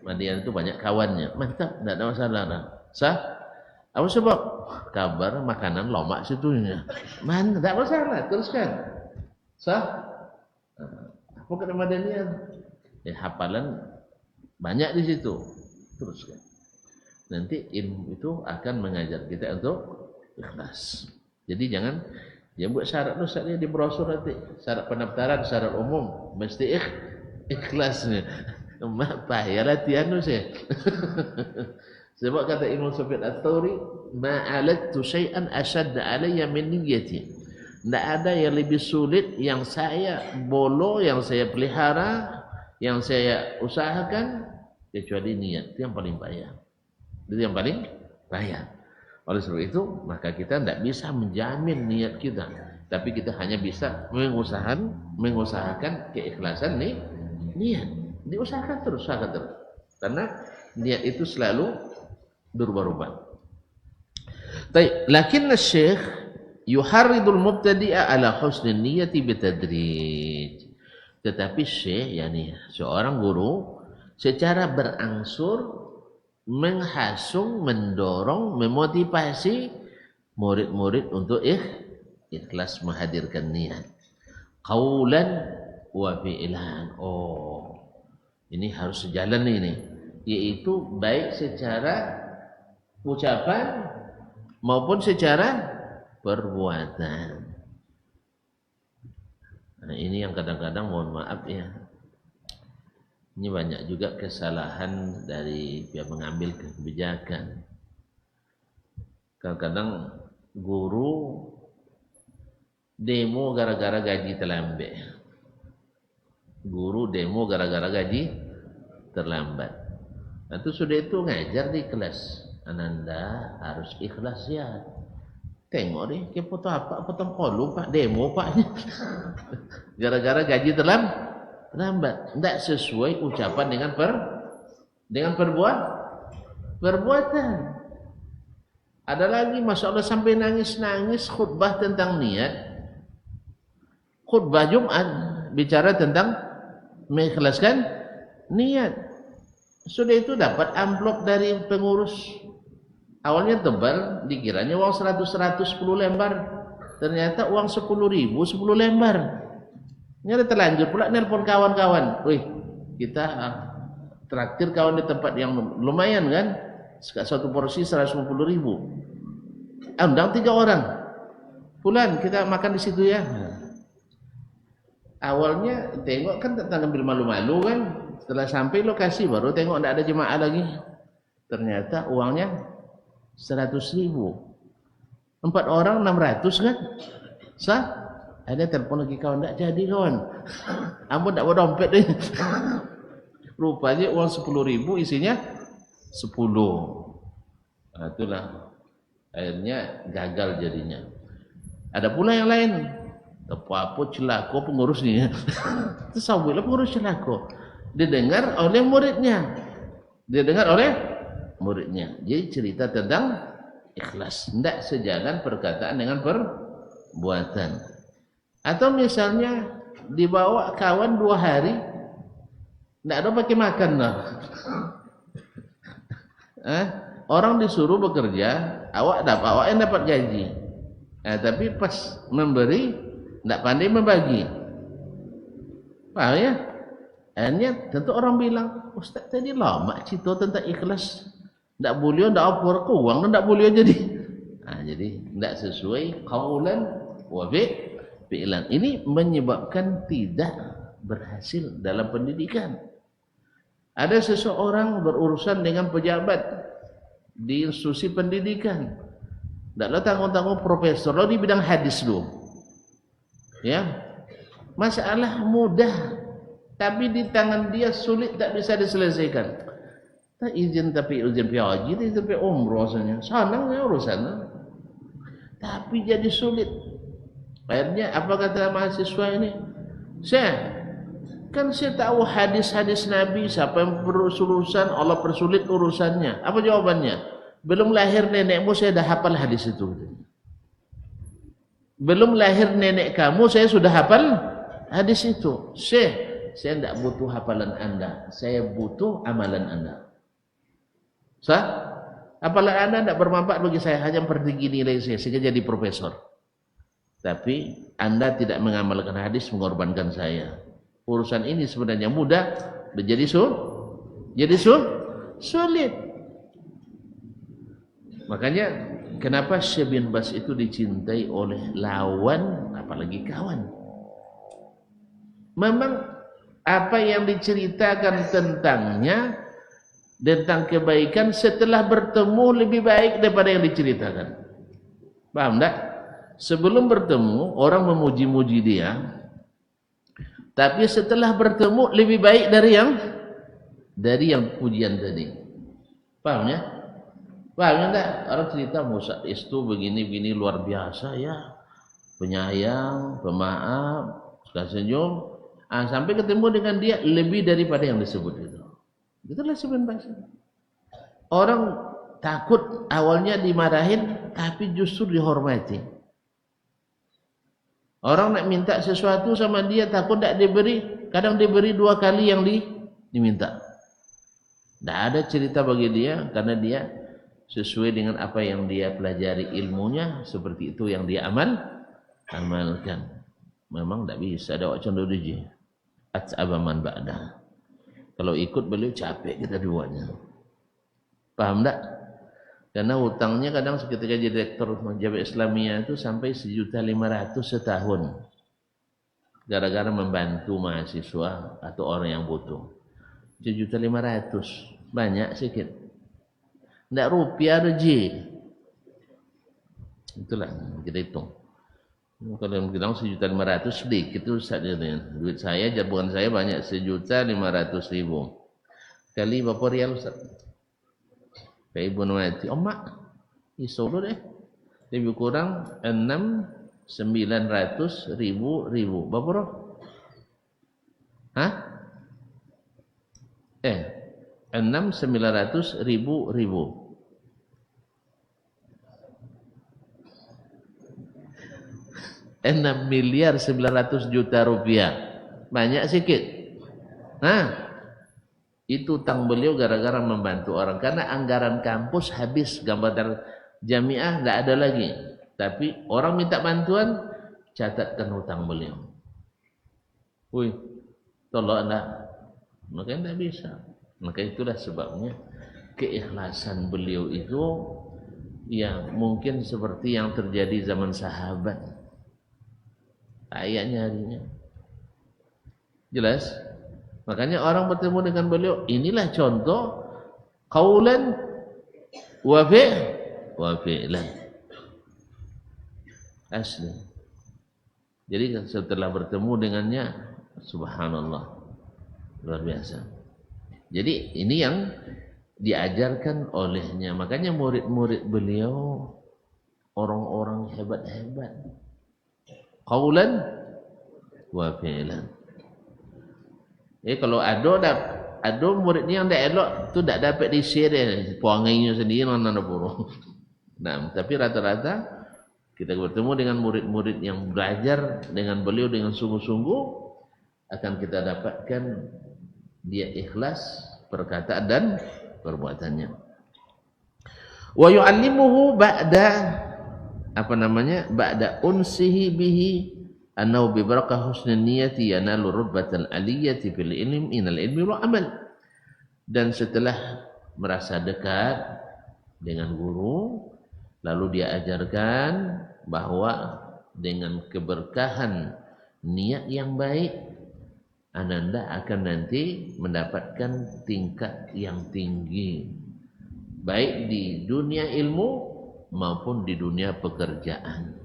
Madaniyah itu banyak kawannya. Mantap, tidak ada masalah. Sah? Apa sebab? Kabar makanan lomak situnya. Man, tidak masalah. Teruskan. Sah? Apa kata Madaniyah? Ya, hafalan banyak di situ. Teruskan. Nanti ilmu itu akan mengajar kita untuk ikhlas. Jadi jangan buat syarat tu saat di brosur nanti syarat pendaftaran, syarat umum mesti ikhlas ni. Mak payah latihan tu saya. Sebab kata Imam Sufyan Ats-Tsauri, ma'alattu syai'an ashadda alayya min niyyati. Tidak ada yang lebih sulit yang saya bolo, yang saya pelihara, yang saya usahakan kecuali niat. Itu yang paling payah. Itu yang paling payah. Oleh sebab itu, maka kita tidak bisa menjamin niat kita. Tapi kita hanya bisa mengusahakan keikhlasan niat. Diusahakan terus, Karena niat itu selalu berubah-ubah. Lakin Syekh yuharridul mubtadi'a ala husnin niyati bitadrij. Tetapi Syekh, yakni seorang guru, secara berangsur menghasung, mendorong, memotivasi murid-murid untuk ikhlas menghadirkan niat. Qaulan wa fi'lan. Ini harus sejalan ini, yaitu baik secara ucapan maupun secara perbuatan. Nah, ini yang kadang-kadang mohon maaf ya. Ini banyak juga kesalahan dari pihak mengambil kebijakan. Kadang-kadang guru demo gara-gara gaji terlambat. Guru demo gara-gara gaji terlambat. Itu sudah itu ngajar di kelas. Ananda harus ikhlas ya. Tengok deh, ke foto apa? Potong kolu pak, demo pak. Gara-gara gaji terlambat. Tidak sesuai ucapan dengan perbuatan. Ada lagi, masya Allah sampai nangis-nangis khutbah tentang niat. Khutbah Jumat bicara tentang mengikhlaskan niat. Sudah itu dapat amplop dari pengurus. Awalnya tebal, dikiranya uang 100 10 lembar. Ternyata uang 10.000 10 lembar. Ini ada terlanjur pula nelpon kawan-kawan. Wih, kita traktir kawan di tempat yang lumayan kan. Satu porsi 150.000. Undang 3 orang. Bulan kita makan di situ ya. Awalnya tengok kan tentang ambil malu-malu kan. Setelah sampai lokasi baru tengok tidak ada jemaah lagi. Ternyata uangnya 100.000. 4 orang 600 kan. Sah? Ada telepon lagi kawan, tak jadi kawan. Ampun tak bawa dompet deh. Rupanya uang 10.000 isinya 10. Nah, itulah akhirnya gagal jadinya. Ada pula yang lain. Apa celako pengurus ni. Itu sawilah pengurus celako. Didengar oleh muridnya. Jadi cerita tentang ikhlas. Tidak sejalan perkataan dengan perbuatan. Atau misalnya dibawa kawan 2 hari, tidak ada pakai makan lah. Orang disuruh bekerja, awak yang dapat gaji. Tapi pas memberi, tidak pandai membagi. Paham ya? Akhirnya tentu orang bilang, Ustaz tadi lama cerita tentang ikhlas. Tak boleh, tak apa, kurang tak boleh jadi. Jadi tak sesuai qaulan wa fi'lan. Ini menyebabkan tidak berhasil dalam pendidikan. Ada seseorang berurusan dengan pejabat di institusi pendidikan. Taklah tanggung-tanggung profesor lo di bidang hadis dulu. Ya. Masalah mudah, tapi di tangan dia sulit, tak bisa diselesaikan. Tak izin tapi izin haji, izin umroh saja. Senang ya urusan. Tapi jadi sulit. Akhirnya apa kata mahasiswa ini? Kan saya tahu hadis-hadis Nabi, siapa yang berurusan Allah persulit urusannya. Apa jawabannya? Belum lahir nenekmu saya dah hafal hadis itu. Belum lahir nenek kamu saya sudah hafal hadis itu. Saya tidak butuh hafalan Anda, saya butuh amalan Anda. Hafalan Anda tidak bermanfaat bagi saya, hanya mempertinggi nilai saya sehingga jadi profesor. Tapi Anda tidak mengamalkan hadis, mengorbankan saya. Urusan ini sebenarnya mudah, menjadi sulit. Makanya kenapa Syekh bin Baz itu dicintai oleh lawan apalagi kawan. Memang apa yang diceritakan tentangnya, tentang kebaikan setelah bertemu lebih baik daripada yang diceritakan. Paham tak? Sebelum bertemu orang memuji-muji dia, tapi setelah bertemu lebih baik dari yang pujian tadi. Paham ya? Paham tak? Orang cerita Musa itu begini-begini luar biasa ya, penyayang, pemaaf, suka senyum. Sampai ketemu dengan dia lebih daripada yang disebut itu. Itulah sebenarnya. Orang takut awalnya dimarahin, tapi justru dihormati. Orang nak minta sesuatu sama dia, takut tak diberi, kadang diberi 2 kali yang diminta. Tak ada cerita bagi dia, karena dia sesuai dengan apa yang dia pelajari ilmunya, seperti itu yang dia amalkan. Memang tak bisa ada wak condor diji. At'abaman ba'dah. Kalau ikut beliau capek kita duanya. Paham tak? Karena hutangnya kadang ketika jadi direktur Jamiah Islamiyah itu sampai 1.500.000 setahun. Gara-gara membantu mahasiswa atau orang yang butuh. 1.500.000. Banyak sikit. Tidak rupiah rejeki. Itulah kita hitung. Kalau yang bilang 1.500.000 sedikit itu saja. Duit saya, jabungan saya banyak 1.500.000 kali berapa rial Ustaz? Kayak Ibu Nuwati, mak iso dulu deh. Lebih kurang 6.900.000 berapa roh? Hah? 6.900.000 6.900.000.000 rupiah. Banyak sikit. Itu utang beliau gara-gara membantu orang. Karena anggaran kampus habis, gambar jamiah tidak ada lagi. Tapi orang minta bantuan, catatkan hutang beliau. Tolong anda. Maka tidak bisa. Maka itulah sebabnya keikhlasan beliau itu yang mungkin seperti yang terjadi zaman sahabat. Ayatnya harinya jelas. Makanya orang bertemu dengan beliau, inilah contoh qaulan wa fi'lan asli. Jadi setelah bertemu dengannya, subhanallah, luar biasa. Jadi ini yang diajarkan olehnya. Makanya murid-murid beliau orang-orang hebat-hebat. Qaulan wa fi'lan. Kalau ada muridnya yang tak elok tu tak dapat di-share dia, puangainya sendiri mana puru. Nah, tapi rata-rata kita bertemu dengan murid-murid yang belajar dengan beliau dengan sungguh-sungguh, akan kita dapatkan dia ikhlas perkataan dan perbuatannya. Wa yu'allimuhu ba'da ba'da unsihi bihi annahu bi barakah husnil niyati yanalu rutbatal aliyati fil ilmi inal ilmi wal amal. Dan setelah merasa dekat dengan guru, lalu dia ajarkan bahwa dengan keberkahan niat yang baik, Ananda akan nanti mendapatkan tingkat yang tinggi, baik di dunia ilmu maupun di dunia pekerjaan.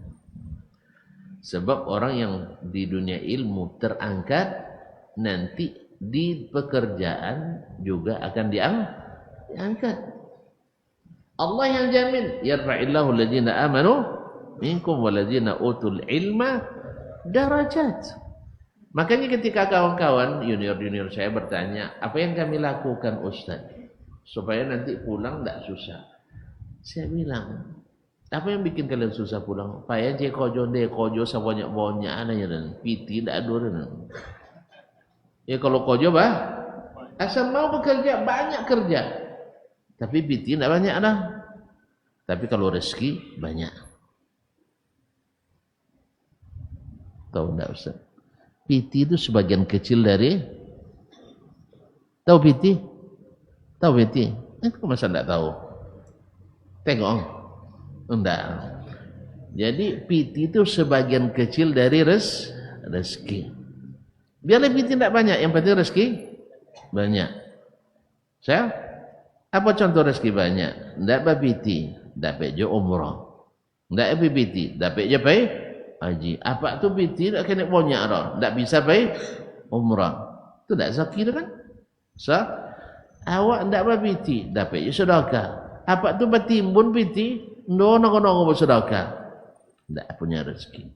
Sebab orang yang di dunia ilmu terangkat, nanti di pekerjaan juga akan diangkat. Allah yang jamin, yarfa'illahu alladhina amanu minkum walladhina utul ilma darajat. Makanya ketika kawan-kawan junior-junior saya bertanya, apa yang kami lakukan Ustaz supaya nanti pulang tidak susah? Saya bilang, apa yang bikin kalian susah pulang? Paya je kojo de kojo sabanyak-banyak ananya dan piti tidak ada dan. Ya kalau kojo bah, asal mau bekerja banyak kerja, tapi piti tidak banyak dah. Tapi kalau rezeki banyak. Tahu tidak Ustaz? Piti itu sebagian kecil dari. Tahu piti? Tahu piti? Masa tidak tahu? Tengok. Enggak. Jadi piti itu sebagian kecil dari rezeki. Biarlah piti tidak banyak, yang penting rezeki banyak. Saya apa contoh rezeki banyak? Tidak apa piti, dapat je umrah. Tidak apa piti, dapat je pai haji. Apa tu piti tak kena banyak dah. Tak bisa pai umrah. Tu tak zaki tu kan? Awak tidak apa piti, dapat je sedekah. Apa tu bertimbun piti, ndono bersedekah. Tak punya rezeki.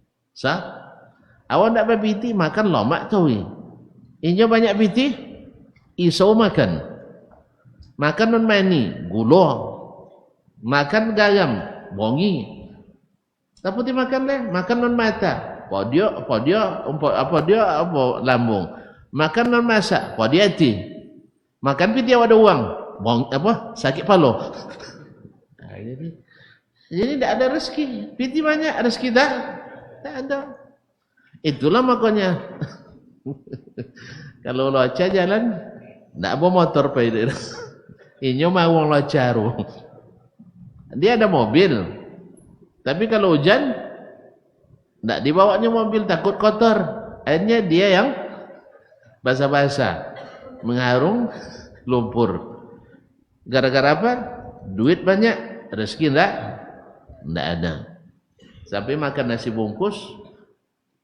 Awak tak apa piti, makan lomak tu. Injo banyak piti, iso makan. Makan non mani, gula. Makan garam, bongi. Tapi makan leh, makan non mata. Apa dia lambung. Makan non masak, dia hati. Makan piti ada uang, sakit palo. Jadi tidak ada rezeki. Piti banyak, rezeki tak ada. Itulah makanya kalau loca jalan, tidak bawa motor pada. Inyo mau locaru. Dia ada mobil, tapi kalau hujan, tidak dibawanya mobil, takut kotor. Akhirnya dia yang basah-basah, mengharung lumpur. Gara-gara apa? Duit banyak, rezeki tidak ada. Sampai makan nasi bungkus,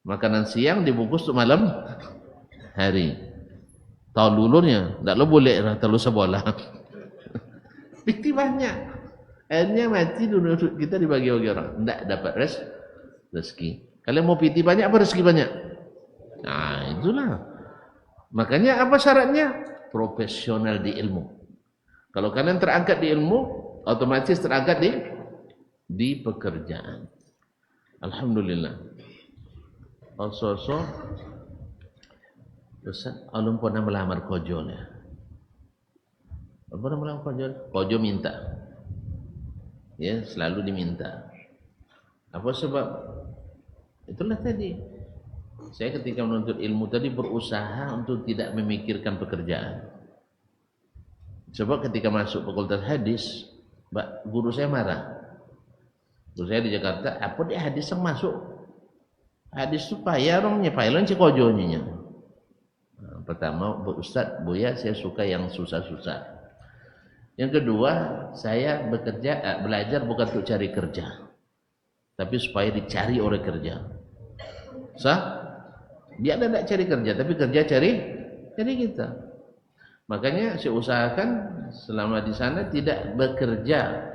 makanan siang dibungkus untuk malam hari. Tahun dulunya, tidak lo boleh terlalu sebolah. Piti banyak. Akhirnya mati dunia kita dibagi-bagi orang. Tidak dapat rezeki. Kalian mau piti banyak apa rezeki banyak? Nah itulah. Makanya apa syaratnya? Profesional di ilmu. Kalau kalian terangkat di ilmu, otomatis terangkat di pekerjaan. Alhamdulillah. Also Ustaz, alun pernah melamar kojo ya. Pernah melamar kojo? Kojo minta. Ya, selalu diminta. Apa sebab? Itulah tadi. Saya ketika menuntut ilmu tadi berusaha untuk tidak memikirkan pekerjaan. Sebab ketika masuk fakultas hadis, guru saya marah. Guru saya di Jakarta, apa dia hadis yang masuk? Hadis itu payah orangnya, payah cik kojonya. Pertama, Ustaz, Buya, saya suka yang susah-susah. Yang kedua, saya belajar bukan untuk cari kerja, tapi supaya dicari oleh kerja. Dia tidak cari kerja, tapi kerja cari kita. Makanya saya usahakan selama di sana tidak bekerja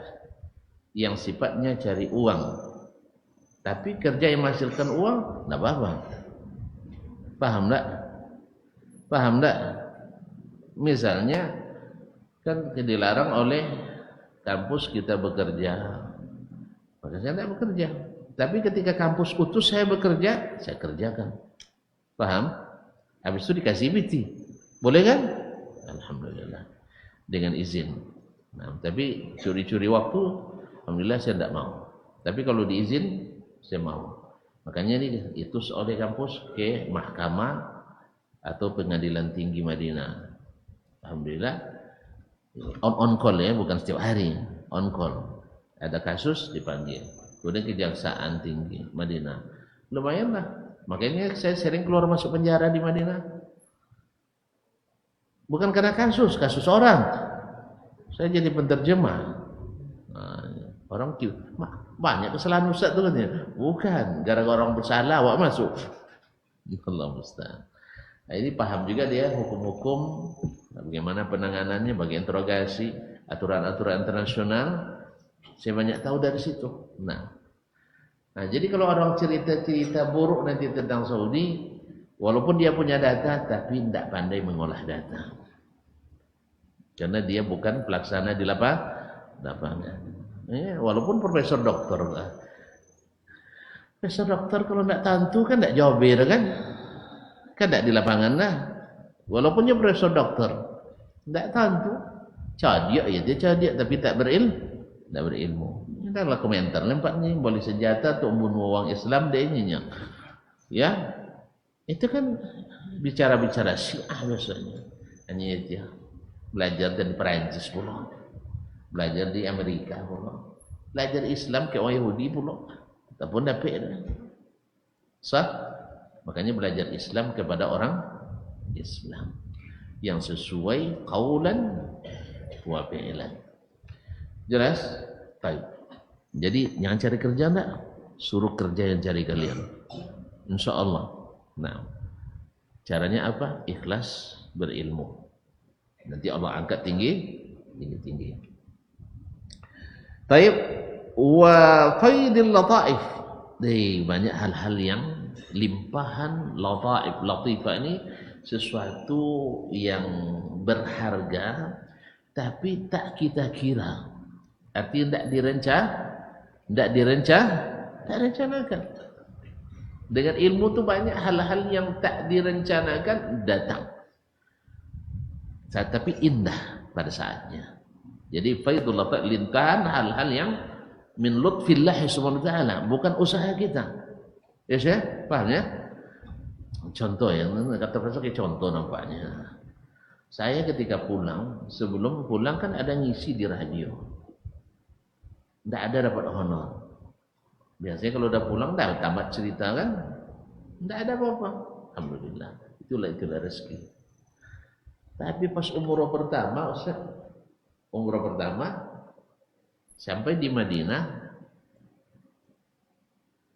yang sifatnya cari uang, tapi kerja yang menghasilkan uang, tidak apa-apa. Paham tak? Paham tak? Misalnya kan dilarang oleh kampus kita bekerja, maka saya tidak bekerja. Tapi ketika kampus utus saya bekerja, saya kerjakan. Paham? Habis itu dikasih biti, boleh kan? Alhamdulillah, dengan izin. Nah, tapi curi-curi waktu, alhamdulillah saya tidak mau. Tapi kalau diizin, saya mau. Makanya itu oleh kampus ke mahkamah atau pengadilan tinggi Madinah. Alhamdulillah on call ya, bukan setiap hari, on call. Ada kasus dipanggil. Kemudian kejaksaan tinggi Madinah. Lumayan lah. Makanya saya sering keluar masuk penjara di Madinah. Bukan karena kasus orang. Saya jadi penterjemah. Orang banyak kesalahan Ustaz tuh katanya. Bukan, gara-gara orang bersalah awak masuk. Allah musta'an. Nah, ini paham juga dia hukum-hukum, bagaimana penanganannya, bagi interogasi, aturan-aturan internasional. Saya banyak tahu dari situ. Nah, jadi kalau orang cerita-cerita buruk nanti tentang Saudi, walaupun dia punya data, tapi tidak pandai mengolah data. Karena dia bukan pelaksana di lapangan. Walaupun profesor doktor kalau tidak tentu kan tidak jawabir kan tidak di lapangan lah. Walaupun dia profesor doktor tidak tentu cadiak ya dia cadiak tapi tak berilmu. Ini adalah komentar lempar nih boleh senjata untuk membunuh orang Islam dia ininya ya itu kan bicara-bicara Syiah biasanya hanya itu ya. Belajar dari Perancis pula, belajar di Amerika pula, belajar Islam ke orang Yahudi pula, ataupun dapat sah. Makanya belajar Islam kepada orang Islam yang sesuai qaulan wa fi'lan. Jelas? Baik. Jadi jangan cari kerja enggak, suruh kerja yang cari kalian. Insyaallah. Nah, caranya apa? Ikhlas berilmu. Nanti Allah angkat tinggi. Taib wa faidil lataif. Banyak hal-hal yang limpahan lataif. Latifah ini sesuatu yang berharga tapi tak kita kira. Artinya tidak direncanakan. Dengan ilmu tu banyak hal-hal yang tak direncanakan datang. Tapi indah pada saatnya. Jadi faidul latif lintahan hal-hal yang min lutfillah subhanahu wa ta'ala, bukan usaha kita. Ya saya paham ya? Contoh ya, kata profesor kayak contoh nampaknya. Saya ketika pulang, sebelum pulang kan ada ngisi di radio. Tidak ada dapat honor. Biasanya kalau udah pulang dah tamat cerita kan, tidak ada apa-apa. Alhamdulillah, itulah rezeki. Tapi pas umroh pertama, Ustaz, sampai di Madinah,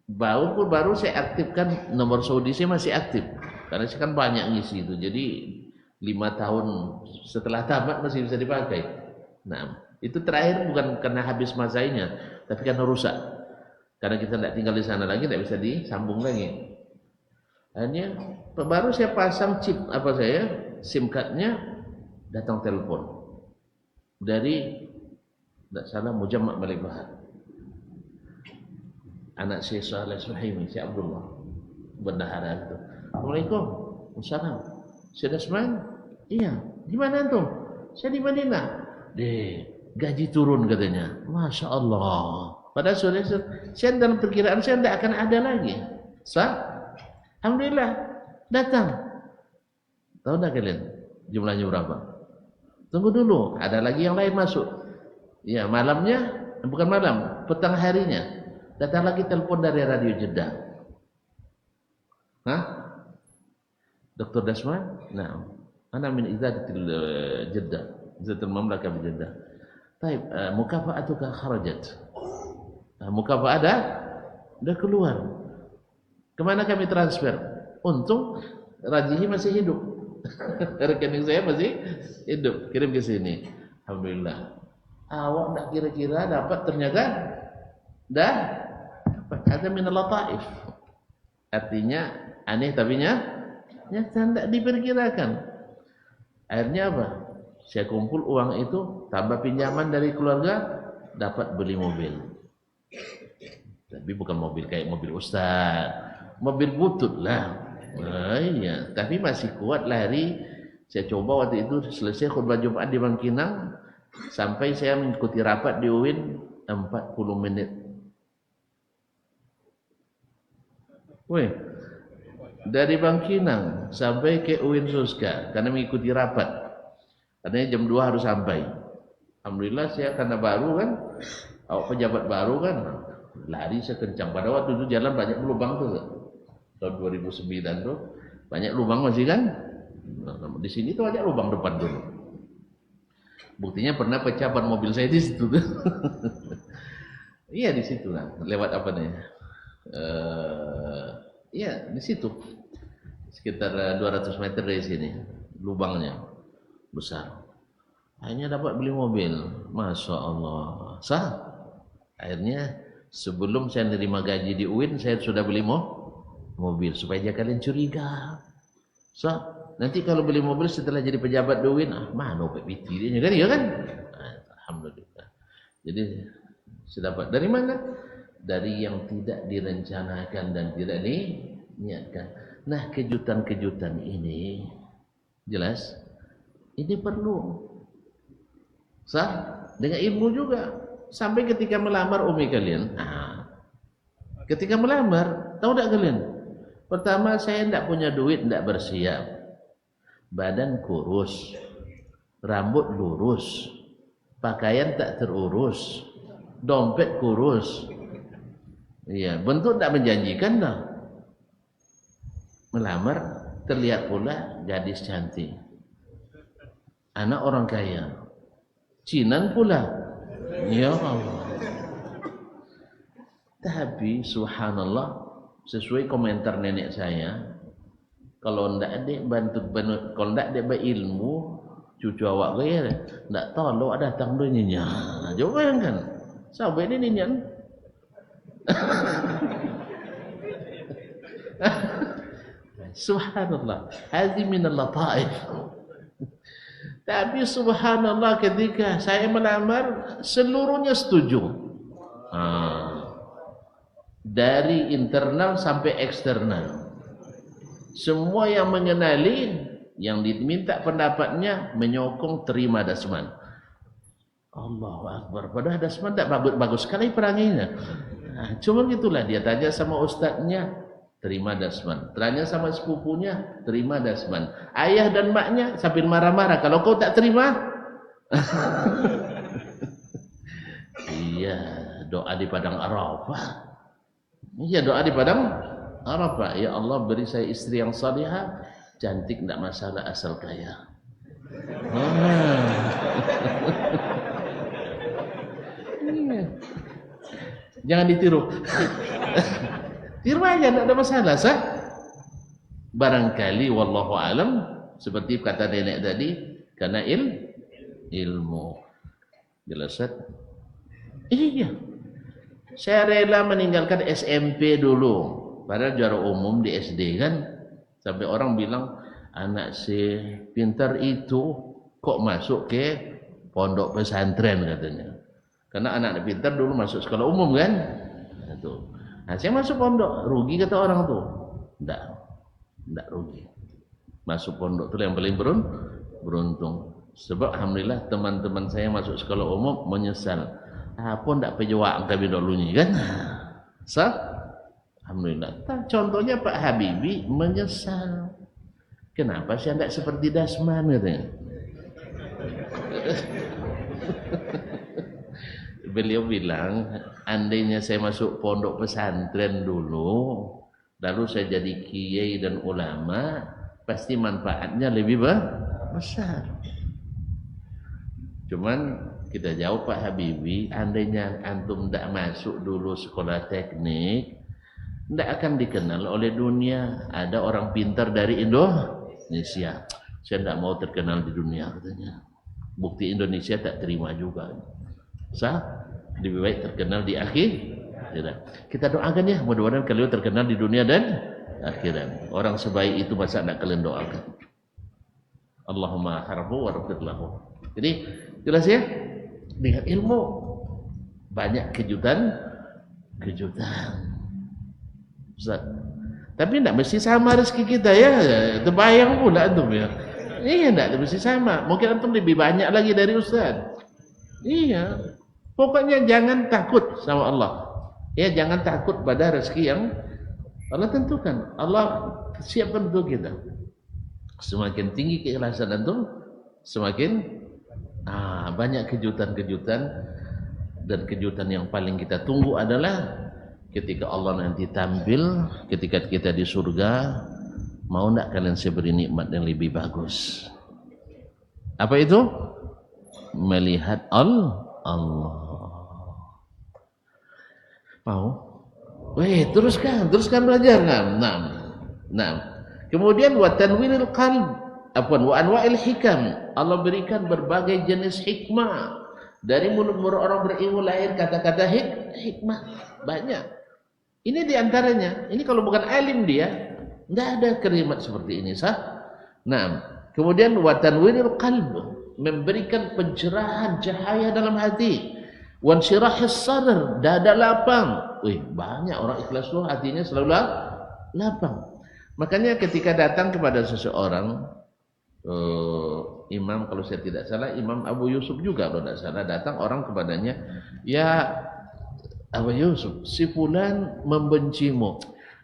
baru saya aktifkan nomor Saudi, saya masih aktif. Karena saya kan banyak ngisi itu, jadi 5 tahun setelah tamat masih bisa dipakai. Nah, itu terakhir bukan karena habis masanya, tapi karena rusak. Karena kita tidak tinggal di sana lagi, tidak bisa disambung lagi. Hanya baru saya pasang chip SIM cardnya, datang telepon dari tidak salah Mujamma' Malik Bahar, anak Syekh Saleh Suhaimi, Syekh Abdullah bendahara itu. Assalamualaikum. Wassalam. Syekh Dasman? Iya. Di mana antum? Saya di Madinah. Gaji turun katanya. Masya Allah. Padahal saya dalam perkiraan saya tidak akan ada lagi. Alhamdulillah datang. Tahu tak kalian jumlahnya berapa? Tunggu dulu, ada lagi yang lain masuk. Ya, malamnya, bukan malam, petang harinya datang lagi telepon dari Radio Jeddah. Dr. Dasman? Nah, ana min idzadatil Jeddah, Idzadatul Mamlakah di Jeddah. Baik, mukafa'atuka kharajat. Mukafa'ah dah keluar. Kemana kami transfer? Untung Rajihi masih hidup. Rekening saya masih hidup. Kirim ke sini. Alhamdulillah. Awak tak kira-kira dapat, ternyata dah dapat. Ada minal lataif. Artinya aneh tapi nyata tidak diperkirakan. Akhirnya apa? Saya kumpul uang itu, tambah pinjaman dari keluarga, dapat beli mobil. Tapi bukan mobil kayak mobil ustaz. Mobil butut lah. Iya, tapi masih kuat lari. Saya coba waktu itu selesai khutbah Jumat di Bangkinang, sampai saya mengikuti rapat di UIN 40 menit. Weh, dari Bangkinang sampai ke UIN Suska karena mengikuti rapat. Katanya jam 2 harus sampai. Alhamdulillah saya karena baru kan, pejabat baru kan, lari sekencang. Pada waktu itu jalan banyak lubang tuh. Tahun 2009 tuh banyak lubang masih kan. Di sini tuh banyak lubang depan dulu. Buktinya pernah pecah ban mobil saya di situ tuh. Iya di situ lah. Lewat apa nih? Iya di situ. Sekitar 200 meter dari sini. Lubangnya besar. Akhirnya dapat beli mobil. Masya Allah. Sah. Akhirnya sebelum saya nerima gaji di UIN, saya sudah beli mobil supaya kalian curiga. Sah. Nanti kalau beli mobil setelah jadi pejabat di UIN, mana PPT dia kan? Ya kan? Alhamdulillah. Jadi saya dapat dari mana? Dari yang tidak direncanakan dan tidak diniatkan. Nah, kejutan-kejutan ini jelas ini perlu. Sah? Dengan ilmu juga. Sampai ketika melamar umi kalian. Ketika melamar, tahu tak kalian? Pertama, saya tidak punya duit, tidak bersiap. Badan kurus, rambut lurus, pakaian tak terurus, dompet kurus. Iya, bentuk tak menjanjikan dah. Melamar, terlihat pula gadis cantik. Anak orang kaya. Cinan pula. Ya Allah. Tapi subhanallah, sesuai komentar nenek saya, kalau ndak ada kalau ndak ada berilmu, cucu awak gaya ndak tahu lo ada datang dia nyinya. Coba bayangkan. Sampai ini nyinya. Subhanallah. Hadhi min al-lataif. Tapi subhanallah ketika saya melamar seluruhnya setuju. Dari internal sampai eksternal. Semua yang mengenali, yang diminta pendapatnya menyokong terima Dasman. Allahu Akbar. Padahal Dasman tak bagus sekali peranginya. Cuma gitulah dia tanya sama ustadznya, terima Dasman. Tanya sama sepupunya, terima Dasman. Ayah dan maknya sambil marah-marah. Kalau kau tak terima, iya doa di padang Arafah. Iya doa di padang Arafah. Ya Allah beri saya istri yang salihah, cantik tidak masalah asal kaya. Jangan ditiru. Tiru aja tidak ada masalah sah. Barangkali wallahu alam seperti kata nenek tadi karena ilmu. Jelas? Iya. Saya rela meninggalkan SMP dulu. Padahal juara umum di SD kan. Sampai orang bilang anak si pintar itu kok masuk ke pondok pesantren katanya. Karena anak pintar dulu masuk sekolah umum kan. Nah saya masuk pondok, rugi kata orang tuh. Enggak rugi. Masuk pondok itu yang paling beruntung. Sebab alhamdulillah teman-teman saya masuk sekolah umum menyesal. Apa ndak pejuang kami dulunya kan? Alhamdulillah. Contohnya Pak Habibie menyesal. Kenapa sih tidak seperti Dasman katanya? Beliau bilang, andainya saya masuk pondok pesantren dulu, lalu saya jadi kiai dan ulama, pasti manfaatnya lebih besar. Cuman kita jawab Pak Habibie, andainya antum tidak masuk dulu sekolah teknik, tidak akan dikenal oleh dunia. Ada orang pintar dari Indonesia. Saya tidak mau terkenal di dunia katanya. Bukti Indonesia tak terima juga. Lebih baik terkenal di akhirat. Kita doakan ya, mudah-mudahan kalian terkenal di dunia dan akhirat. Orang sebaik itu masa tidak kalian doakan. Allahumma harfu warfid lahu. Jadi jelas ya, dengan ilmu banyak kejutan. Ustaz. Tapi tidak mesti sama rezeki kita ya. Terbayang pula antum ya. Iya tidak mesti sama. Mungkin antum lebih banyak lagi dari Ustaz. Iya. Pokoknya jangan takut sama Allah. Ya jangan takut pada rezeki Allah tentukan, Allah siapkan untuk kita. Semakin tinggi keikhlasan antum, semakin banyak kejutan-kejutan, dan kejutan yang paling kita tunggu adalah ketika Allah nanti tampil, ketika kita di surga. Mau enggak kalian saya beri nikmat yang lebih bagus? Apa itu? Melihat Allah. Mau? Weh, teruskan belajar. Nah. Kemudian wa tanwiril qalb, wa anwa'il hikam. Allah berikan berbagai jenis hikmah. Dari mulut-mulut orang berilmu lahir kata-kata hikmah. Banyak. Ini diantaranya. Ini kalau bukan alim dia, tidak ada kalimat seperti ini, sah? Nah, kemudian wa tanwiril qalb, memberikan pencerahan cahaya dalam hati. Wan syirahis sadr, dada lapang. Wih, banyak orang ikhlas tuh hatinya selalu lapang. Makanya ketika datang kepada seseorang, imam, kalau saya tidak salah Imam Abu Yusuf juga kalau tidak salah, datang orang kepadanya, ya Abu Yusuf, si fulan membencimu.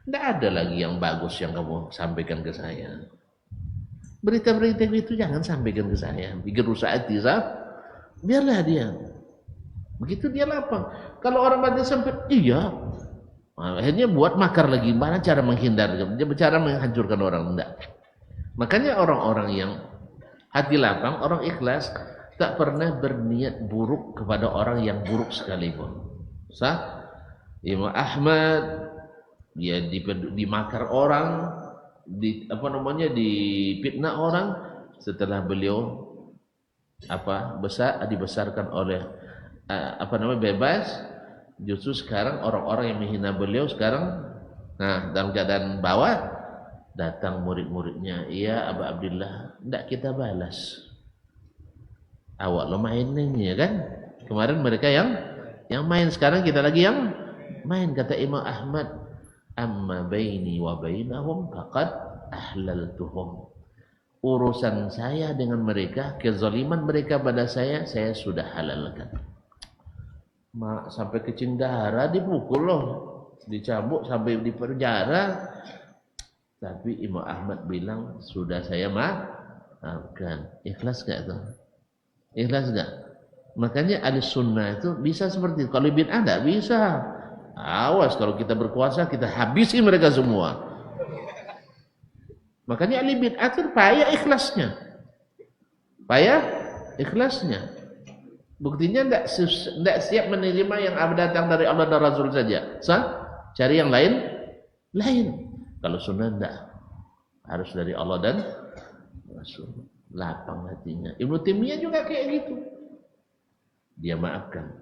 Tidak ada lagi yang bagus yang kamu sampaikan ke saya. Berita-berita itu jangan sampaikan ke saya, bikin rusak hati saya. Biarlah dia. Begitu dia lapang. Kalau orang baca sampai iya, akhirnya buat makar lagi. Mana cara menghindar? Dia bicara menghancurkan orang. Tidak. Makanya orang-orang yang hati lapang, orang ikhlas, tak pernah berniat buruk kepada orang yang buruk sekalipun. Sah? Imam Ahmad dia dimakar orang, dipitnah orang, setelah beliau dibesarkan oleh bebas, justru sekarang orang-orang yang menghina beliau sekarang dalam keadaan bawah, datang murid-muridnya, iya Abu Abdullah, tidak kita balas, awak lo mainin ya kan, kemarin mereka yang main, sekarang kita lagi yang main. Kata Imam Ahmad, amma baini wa bainahum faqad ahlaltuhum, urusan saya dengan mereka, kezaliman mereka pada saya sudah halalkan. Sampai ke Cindara dipukul loh, dicambuk sampai di penjara, tapi Imam Ahmad bilang sudah saya maafkan. Ikhlas gak tuh? Ikhlas gak? Makanya ahli sunnah itu bisa seperti itu. Kalau bid'ah tidak bisa. Awas, kalau kita berkuasa kita habisi mereka semua. Makanya ahli bid'ah itu payah ikhlasnya. Buktinya tidak siap menerima yang datang dari Allah dan Rasul saja. Cari yang lain. Kalau sunnah tidak, harus dari Allah dan Rasul. Lapang hatinya. Ibnu Taimiyah juga kayak gitu. Dia maafkan.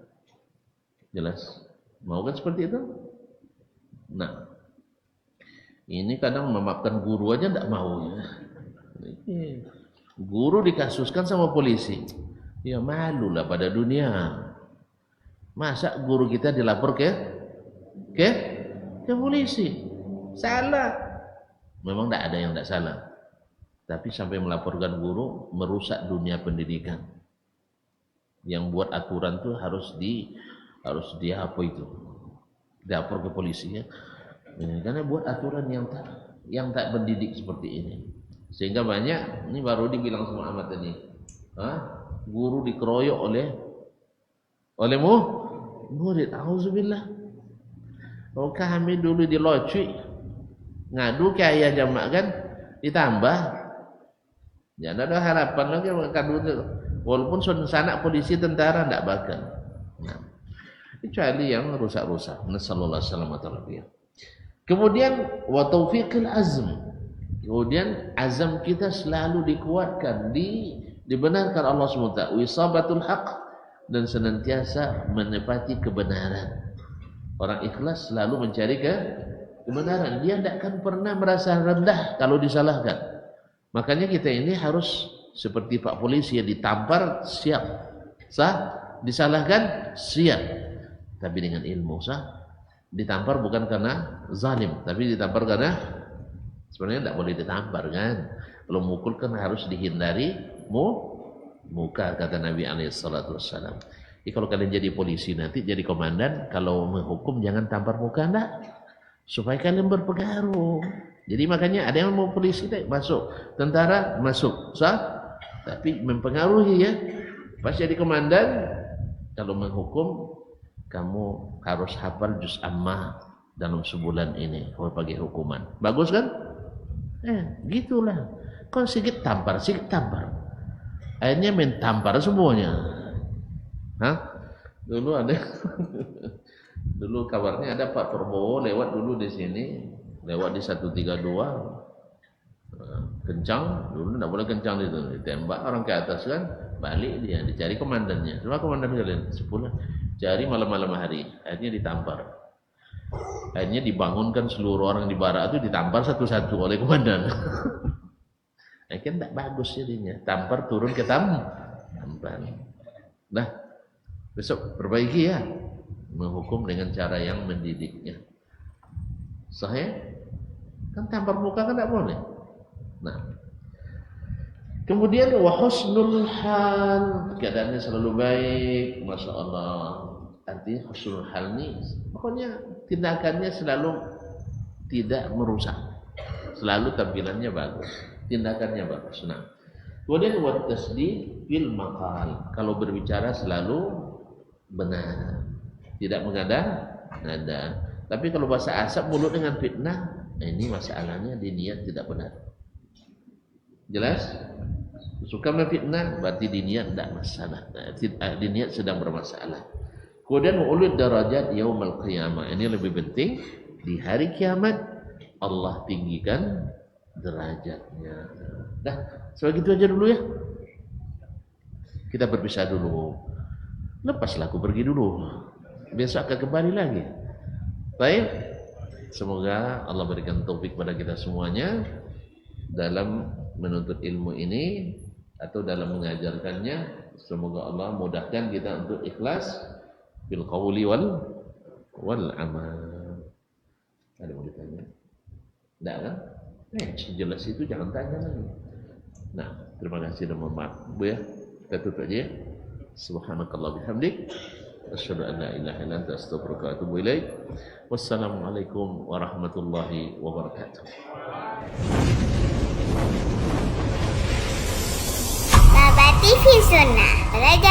Jelas? Mau kan seperti itu? Nah, ini kadang memaafkan guru aja tidak mau ya. Guru dikasuskan sama polisi, ya malulah pada dunia. Masa guru kita dilapor ke polisi? Salah. Memang tidak ada yang tidak salah, tapi sampai melaporkan guru merusak dunia pendidikan. Yang buat aturan tuh harus dilapor ke polisi ya. Karena buat aturan yang tak mendidik seperti ini, sehingga banyak, ini baru dibilang sama Ahmad tadi, guru dikeroyok oleh murid. Auzubillah. Oh, kami dulu dilocui, ngadu ke ayah jamak kan, ditambah ya ada harapan lagi walaupun sanak polisi tentara tidak bakal. Nah, kecuali yang rusak-rusak. Nasallallahu alaihi wasallam. Kemudian wa taufiqil azm. Kemudian azam kita selalu dikuatkan, dibenarkan Allah SWT. Wisabatul haq, dan senantiasa menepati kebenaran. Orang ikhlas selalu mencari kebenaran. Dia tidak akan pernah merasa rendah kalau disalahkan. Makanya kita ini harus seperti Pak Polisi, yang ditampar siap, disalahkan siap, tapi dengan ilmu. Ditampar bukan karena zalim, tapi ditampar karena sebenarnya tidak boleh ditampar kan. Kalau mukul kan harus dihindari muka, kata Nabi SAW. Jadi kalau kalian jadi polisi nanti, jadi komandan, kalau menghukum jangan tampar muka, enggak. supaya kalian berpengaruh. Jadi makanya ada yang mau polisi masuk, tentara masuk, sah, tapi mempengaruhi ya. Pas jadi komandan, kalau menghukum, kamu harus hafal juz ammah dalam sebulan ini, kalau pakai hukuman. Bagus kan? Gitulah. Kalau sedikit tampar. Akhirnya main tampar semuanya. Hah? Dulu ada, dulu kabarnya ada Pak Prabowo lewat dulu di sini, lewat di 132, kencang, dulu tidak boleh kencang itu, ditembak orang ke atas kan, balik dia, dicari komandannya, cuma komandan kalian 10, cari malam-malam hari, akhirnya ditampar, akhirnya dibangunkan seluruh orang di barak itu ditampar satu-satu oleh komandan. Akhirnya tidak bagus jadinya, tampar turun ke tampar. Nah, besok perbaiki ya, menghukum dengan cara yang mendidiknya. Sahih? Kan tampar muka kan tidak boleh. Nah, kemudian wa husnul hal, keadaannya selalu baik, masya Allah. Artinya husnul hal ini, pokoknya tindakannya selalu tidak merusak, selalu tampilannya bagus, tindakannya bagus. Nah, kemudian wa tasdid fil maqal, kalau berbicara selalu benar, tidak mengada-ngada. Tapi kalau bahasa asap mulut dengan fitnah, ini masalahnya di niat tidak benar. Jelas? Suka memfitnah berarti di niat tidak masalah. Di niat sedang bermasalah. Kemudian ulul darajat yaumul qiyamah. Ini lebih penting, di hari kiamat Allah tinggikan derajatnya. Dah, sebegitu aja dulu ya. Kita berpisah dulu. Lepaslah aku pergi dulu. Besok akan kembali lagi. Baik. Semoga Allah berikan taufik pada kita semuanya dalam menuntut ilmu ini atau dalam mengajarkannya. Semoga Allah mudahkan kita untuk ikhlas bil qawli wal amal. Ada mau ditanya? Tidak kan? Jelas itu jangan tanya lagi. Nah, terima kasih dan mohon maaf Bu ya. Kita tutup aja ya. Subhanakallah bihamdik, asyhadu an la ilaha illa anta astaghfiruka wa atubu ilaik. Wassalamualaikum warahmatullahi wabarakatuh. Baba TV Sunnah, belajar